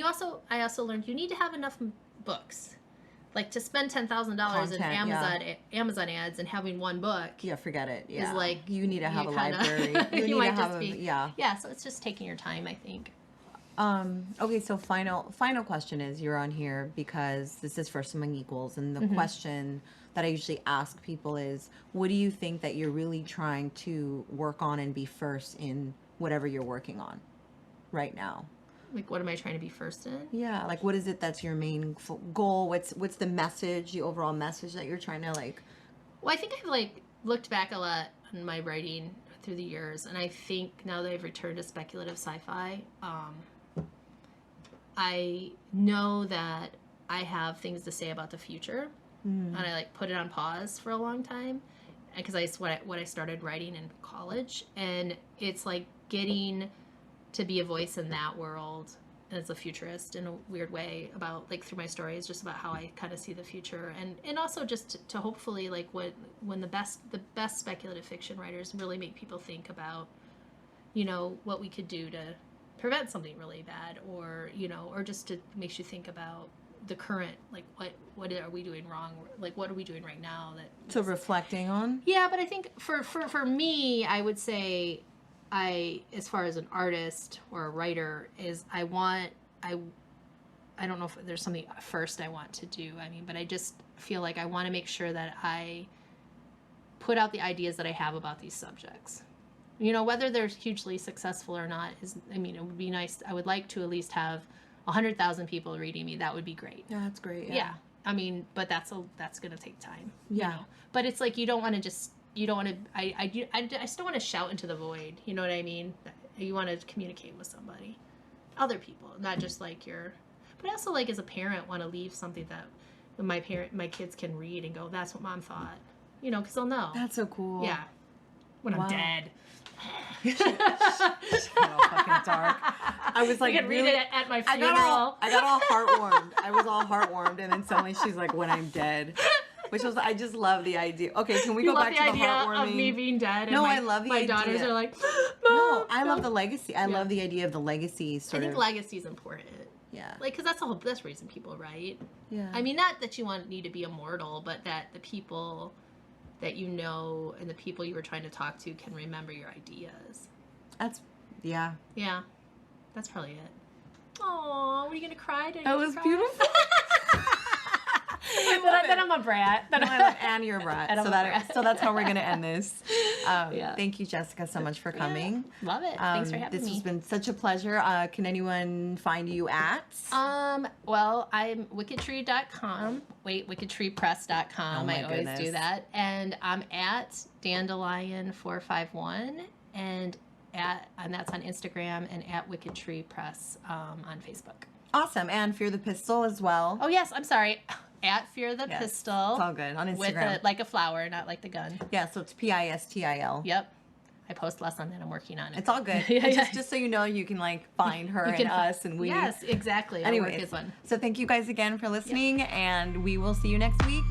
I also learned you need to have enough books. Like, to spend $10,000 in Amazon ads and having one book. Yeah, forget it. Yeah. Is like, you need to have a library. You might just be. Yeah, so it's just taking your time, I think. Okay, so final question is, you're on here because this is First Among Equals, and the question that I usually ask people is, what do you think that you're really trying to work on and be first in whatever you're working on right now? Like, what am I trying to be first in? Yeah, like, what is it that's your main goal? What's the message, the overall message that you're trying to, like... Well, I think I've, like, looked back a lot on my writing through the years, and I think now that I've returned to speculative sci-fi, I know that I have things to say about the future, and I, like, put it on pause for a long time, because it's what I started writing in college, and it's, like, getting to be a voice in that world as a futurist in a weird way, about, like, through my stories, just about how I kind of see the future, and also just to hopefully, like, when the best speculative fiction writers really make people think about, you know, what we could do to prevent something really bad, or, you know, or just to makes you think about the current, like, what are we doing wrong, like, what are we doing right now that so reflecting on. Yeah, but I think for me, I would say, as far as an artist or a writer, is I don't know if there's something first I want to do. I mean, but I just feel like I want to make sure that I put out the ideas that I have about these subjects. You know, whether they're hugely successful or not it would be nice. I would like to at least have 100,000 people reading me. That would be great. Yeah, that's great. Yeah. I mean, but that's going to take time. Yeah. You know? But it's like, you don't want to I still want to shout into the void. You know what I mean? You want to communicate with somebody, other people, not just like but I also, like, as a parent, want to leave something that my kids can read and go, that's what Mom thought, you know, because they'll know. That's so cool. Yeah. When I'm dead. Fucking dark. I was like, you can read it at my funeral. I got all heartwarmed. I was all heartwarmed, and then suddenly she's like, when I'm dead. Which was, I just love the idea. Okay, can we go back to the heartwarming? Of me being dead? No, I love the idea. My daughters are like, no, I love the legacy. I love the idea of the legacy I think legacy is important. Yeah. Like, because that's the reason people write. Yeah. I mean, not that you need to be immortal, but that the people that you know and the people you were trying to talk to can remember your ideas. Yeah. Yeah. That's probably it. Aw, were you going to cry? That was beautiful. Then I'm a brat. And you're a brat. So that's how we're going to end this. Thank you, Jessica, so much for coming. Yeah, love it. Thanks for having me. This has been such a pleasure. Can anyone find you at? Well, I'm wickedtree.com. wickedtreepress.com. I always do that. And I'm at Dandelion451 and that's on Instagram, and at Wicked Tree Press on Facebook. Awesome. And Fear the Pistol as well. Oh, yes. I'm sorry. At Fear the Pistol. It's all good. On Instagram. With like a flower, not like the gun. Yeah, so it's PISTIL. Yep. I post less on that. I'm working on it. It's all good. Just so you know, you can, like, find her and us and we. Yes, exactly. Anyway, so thank you guys again for listening, and we will see you next week.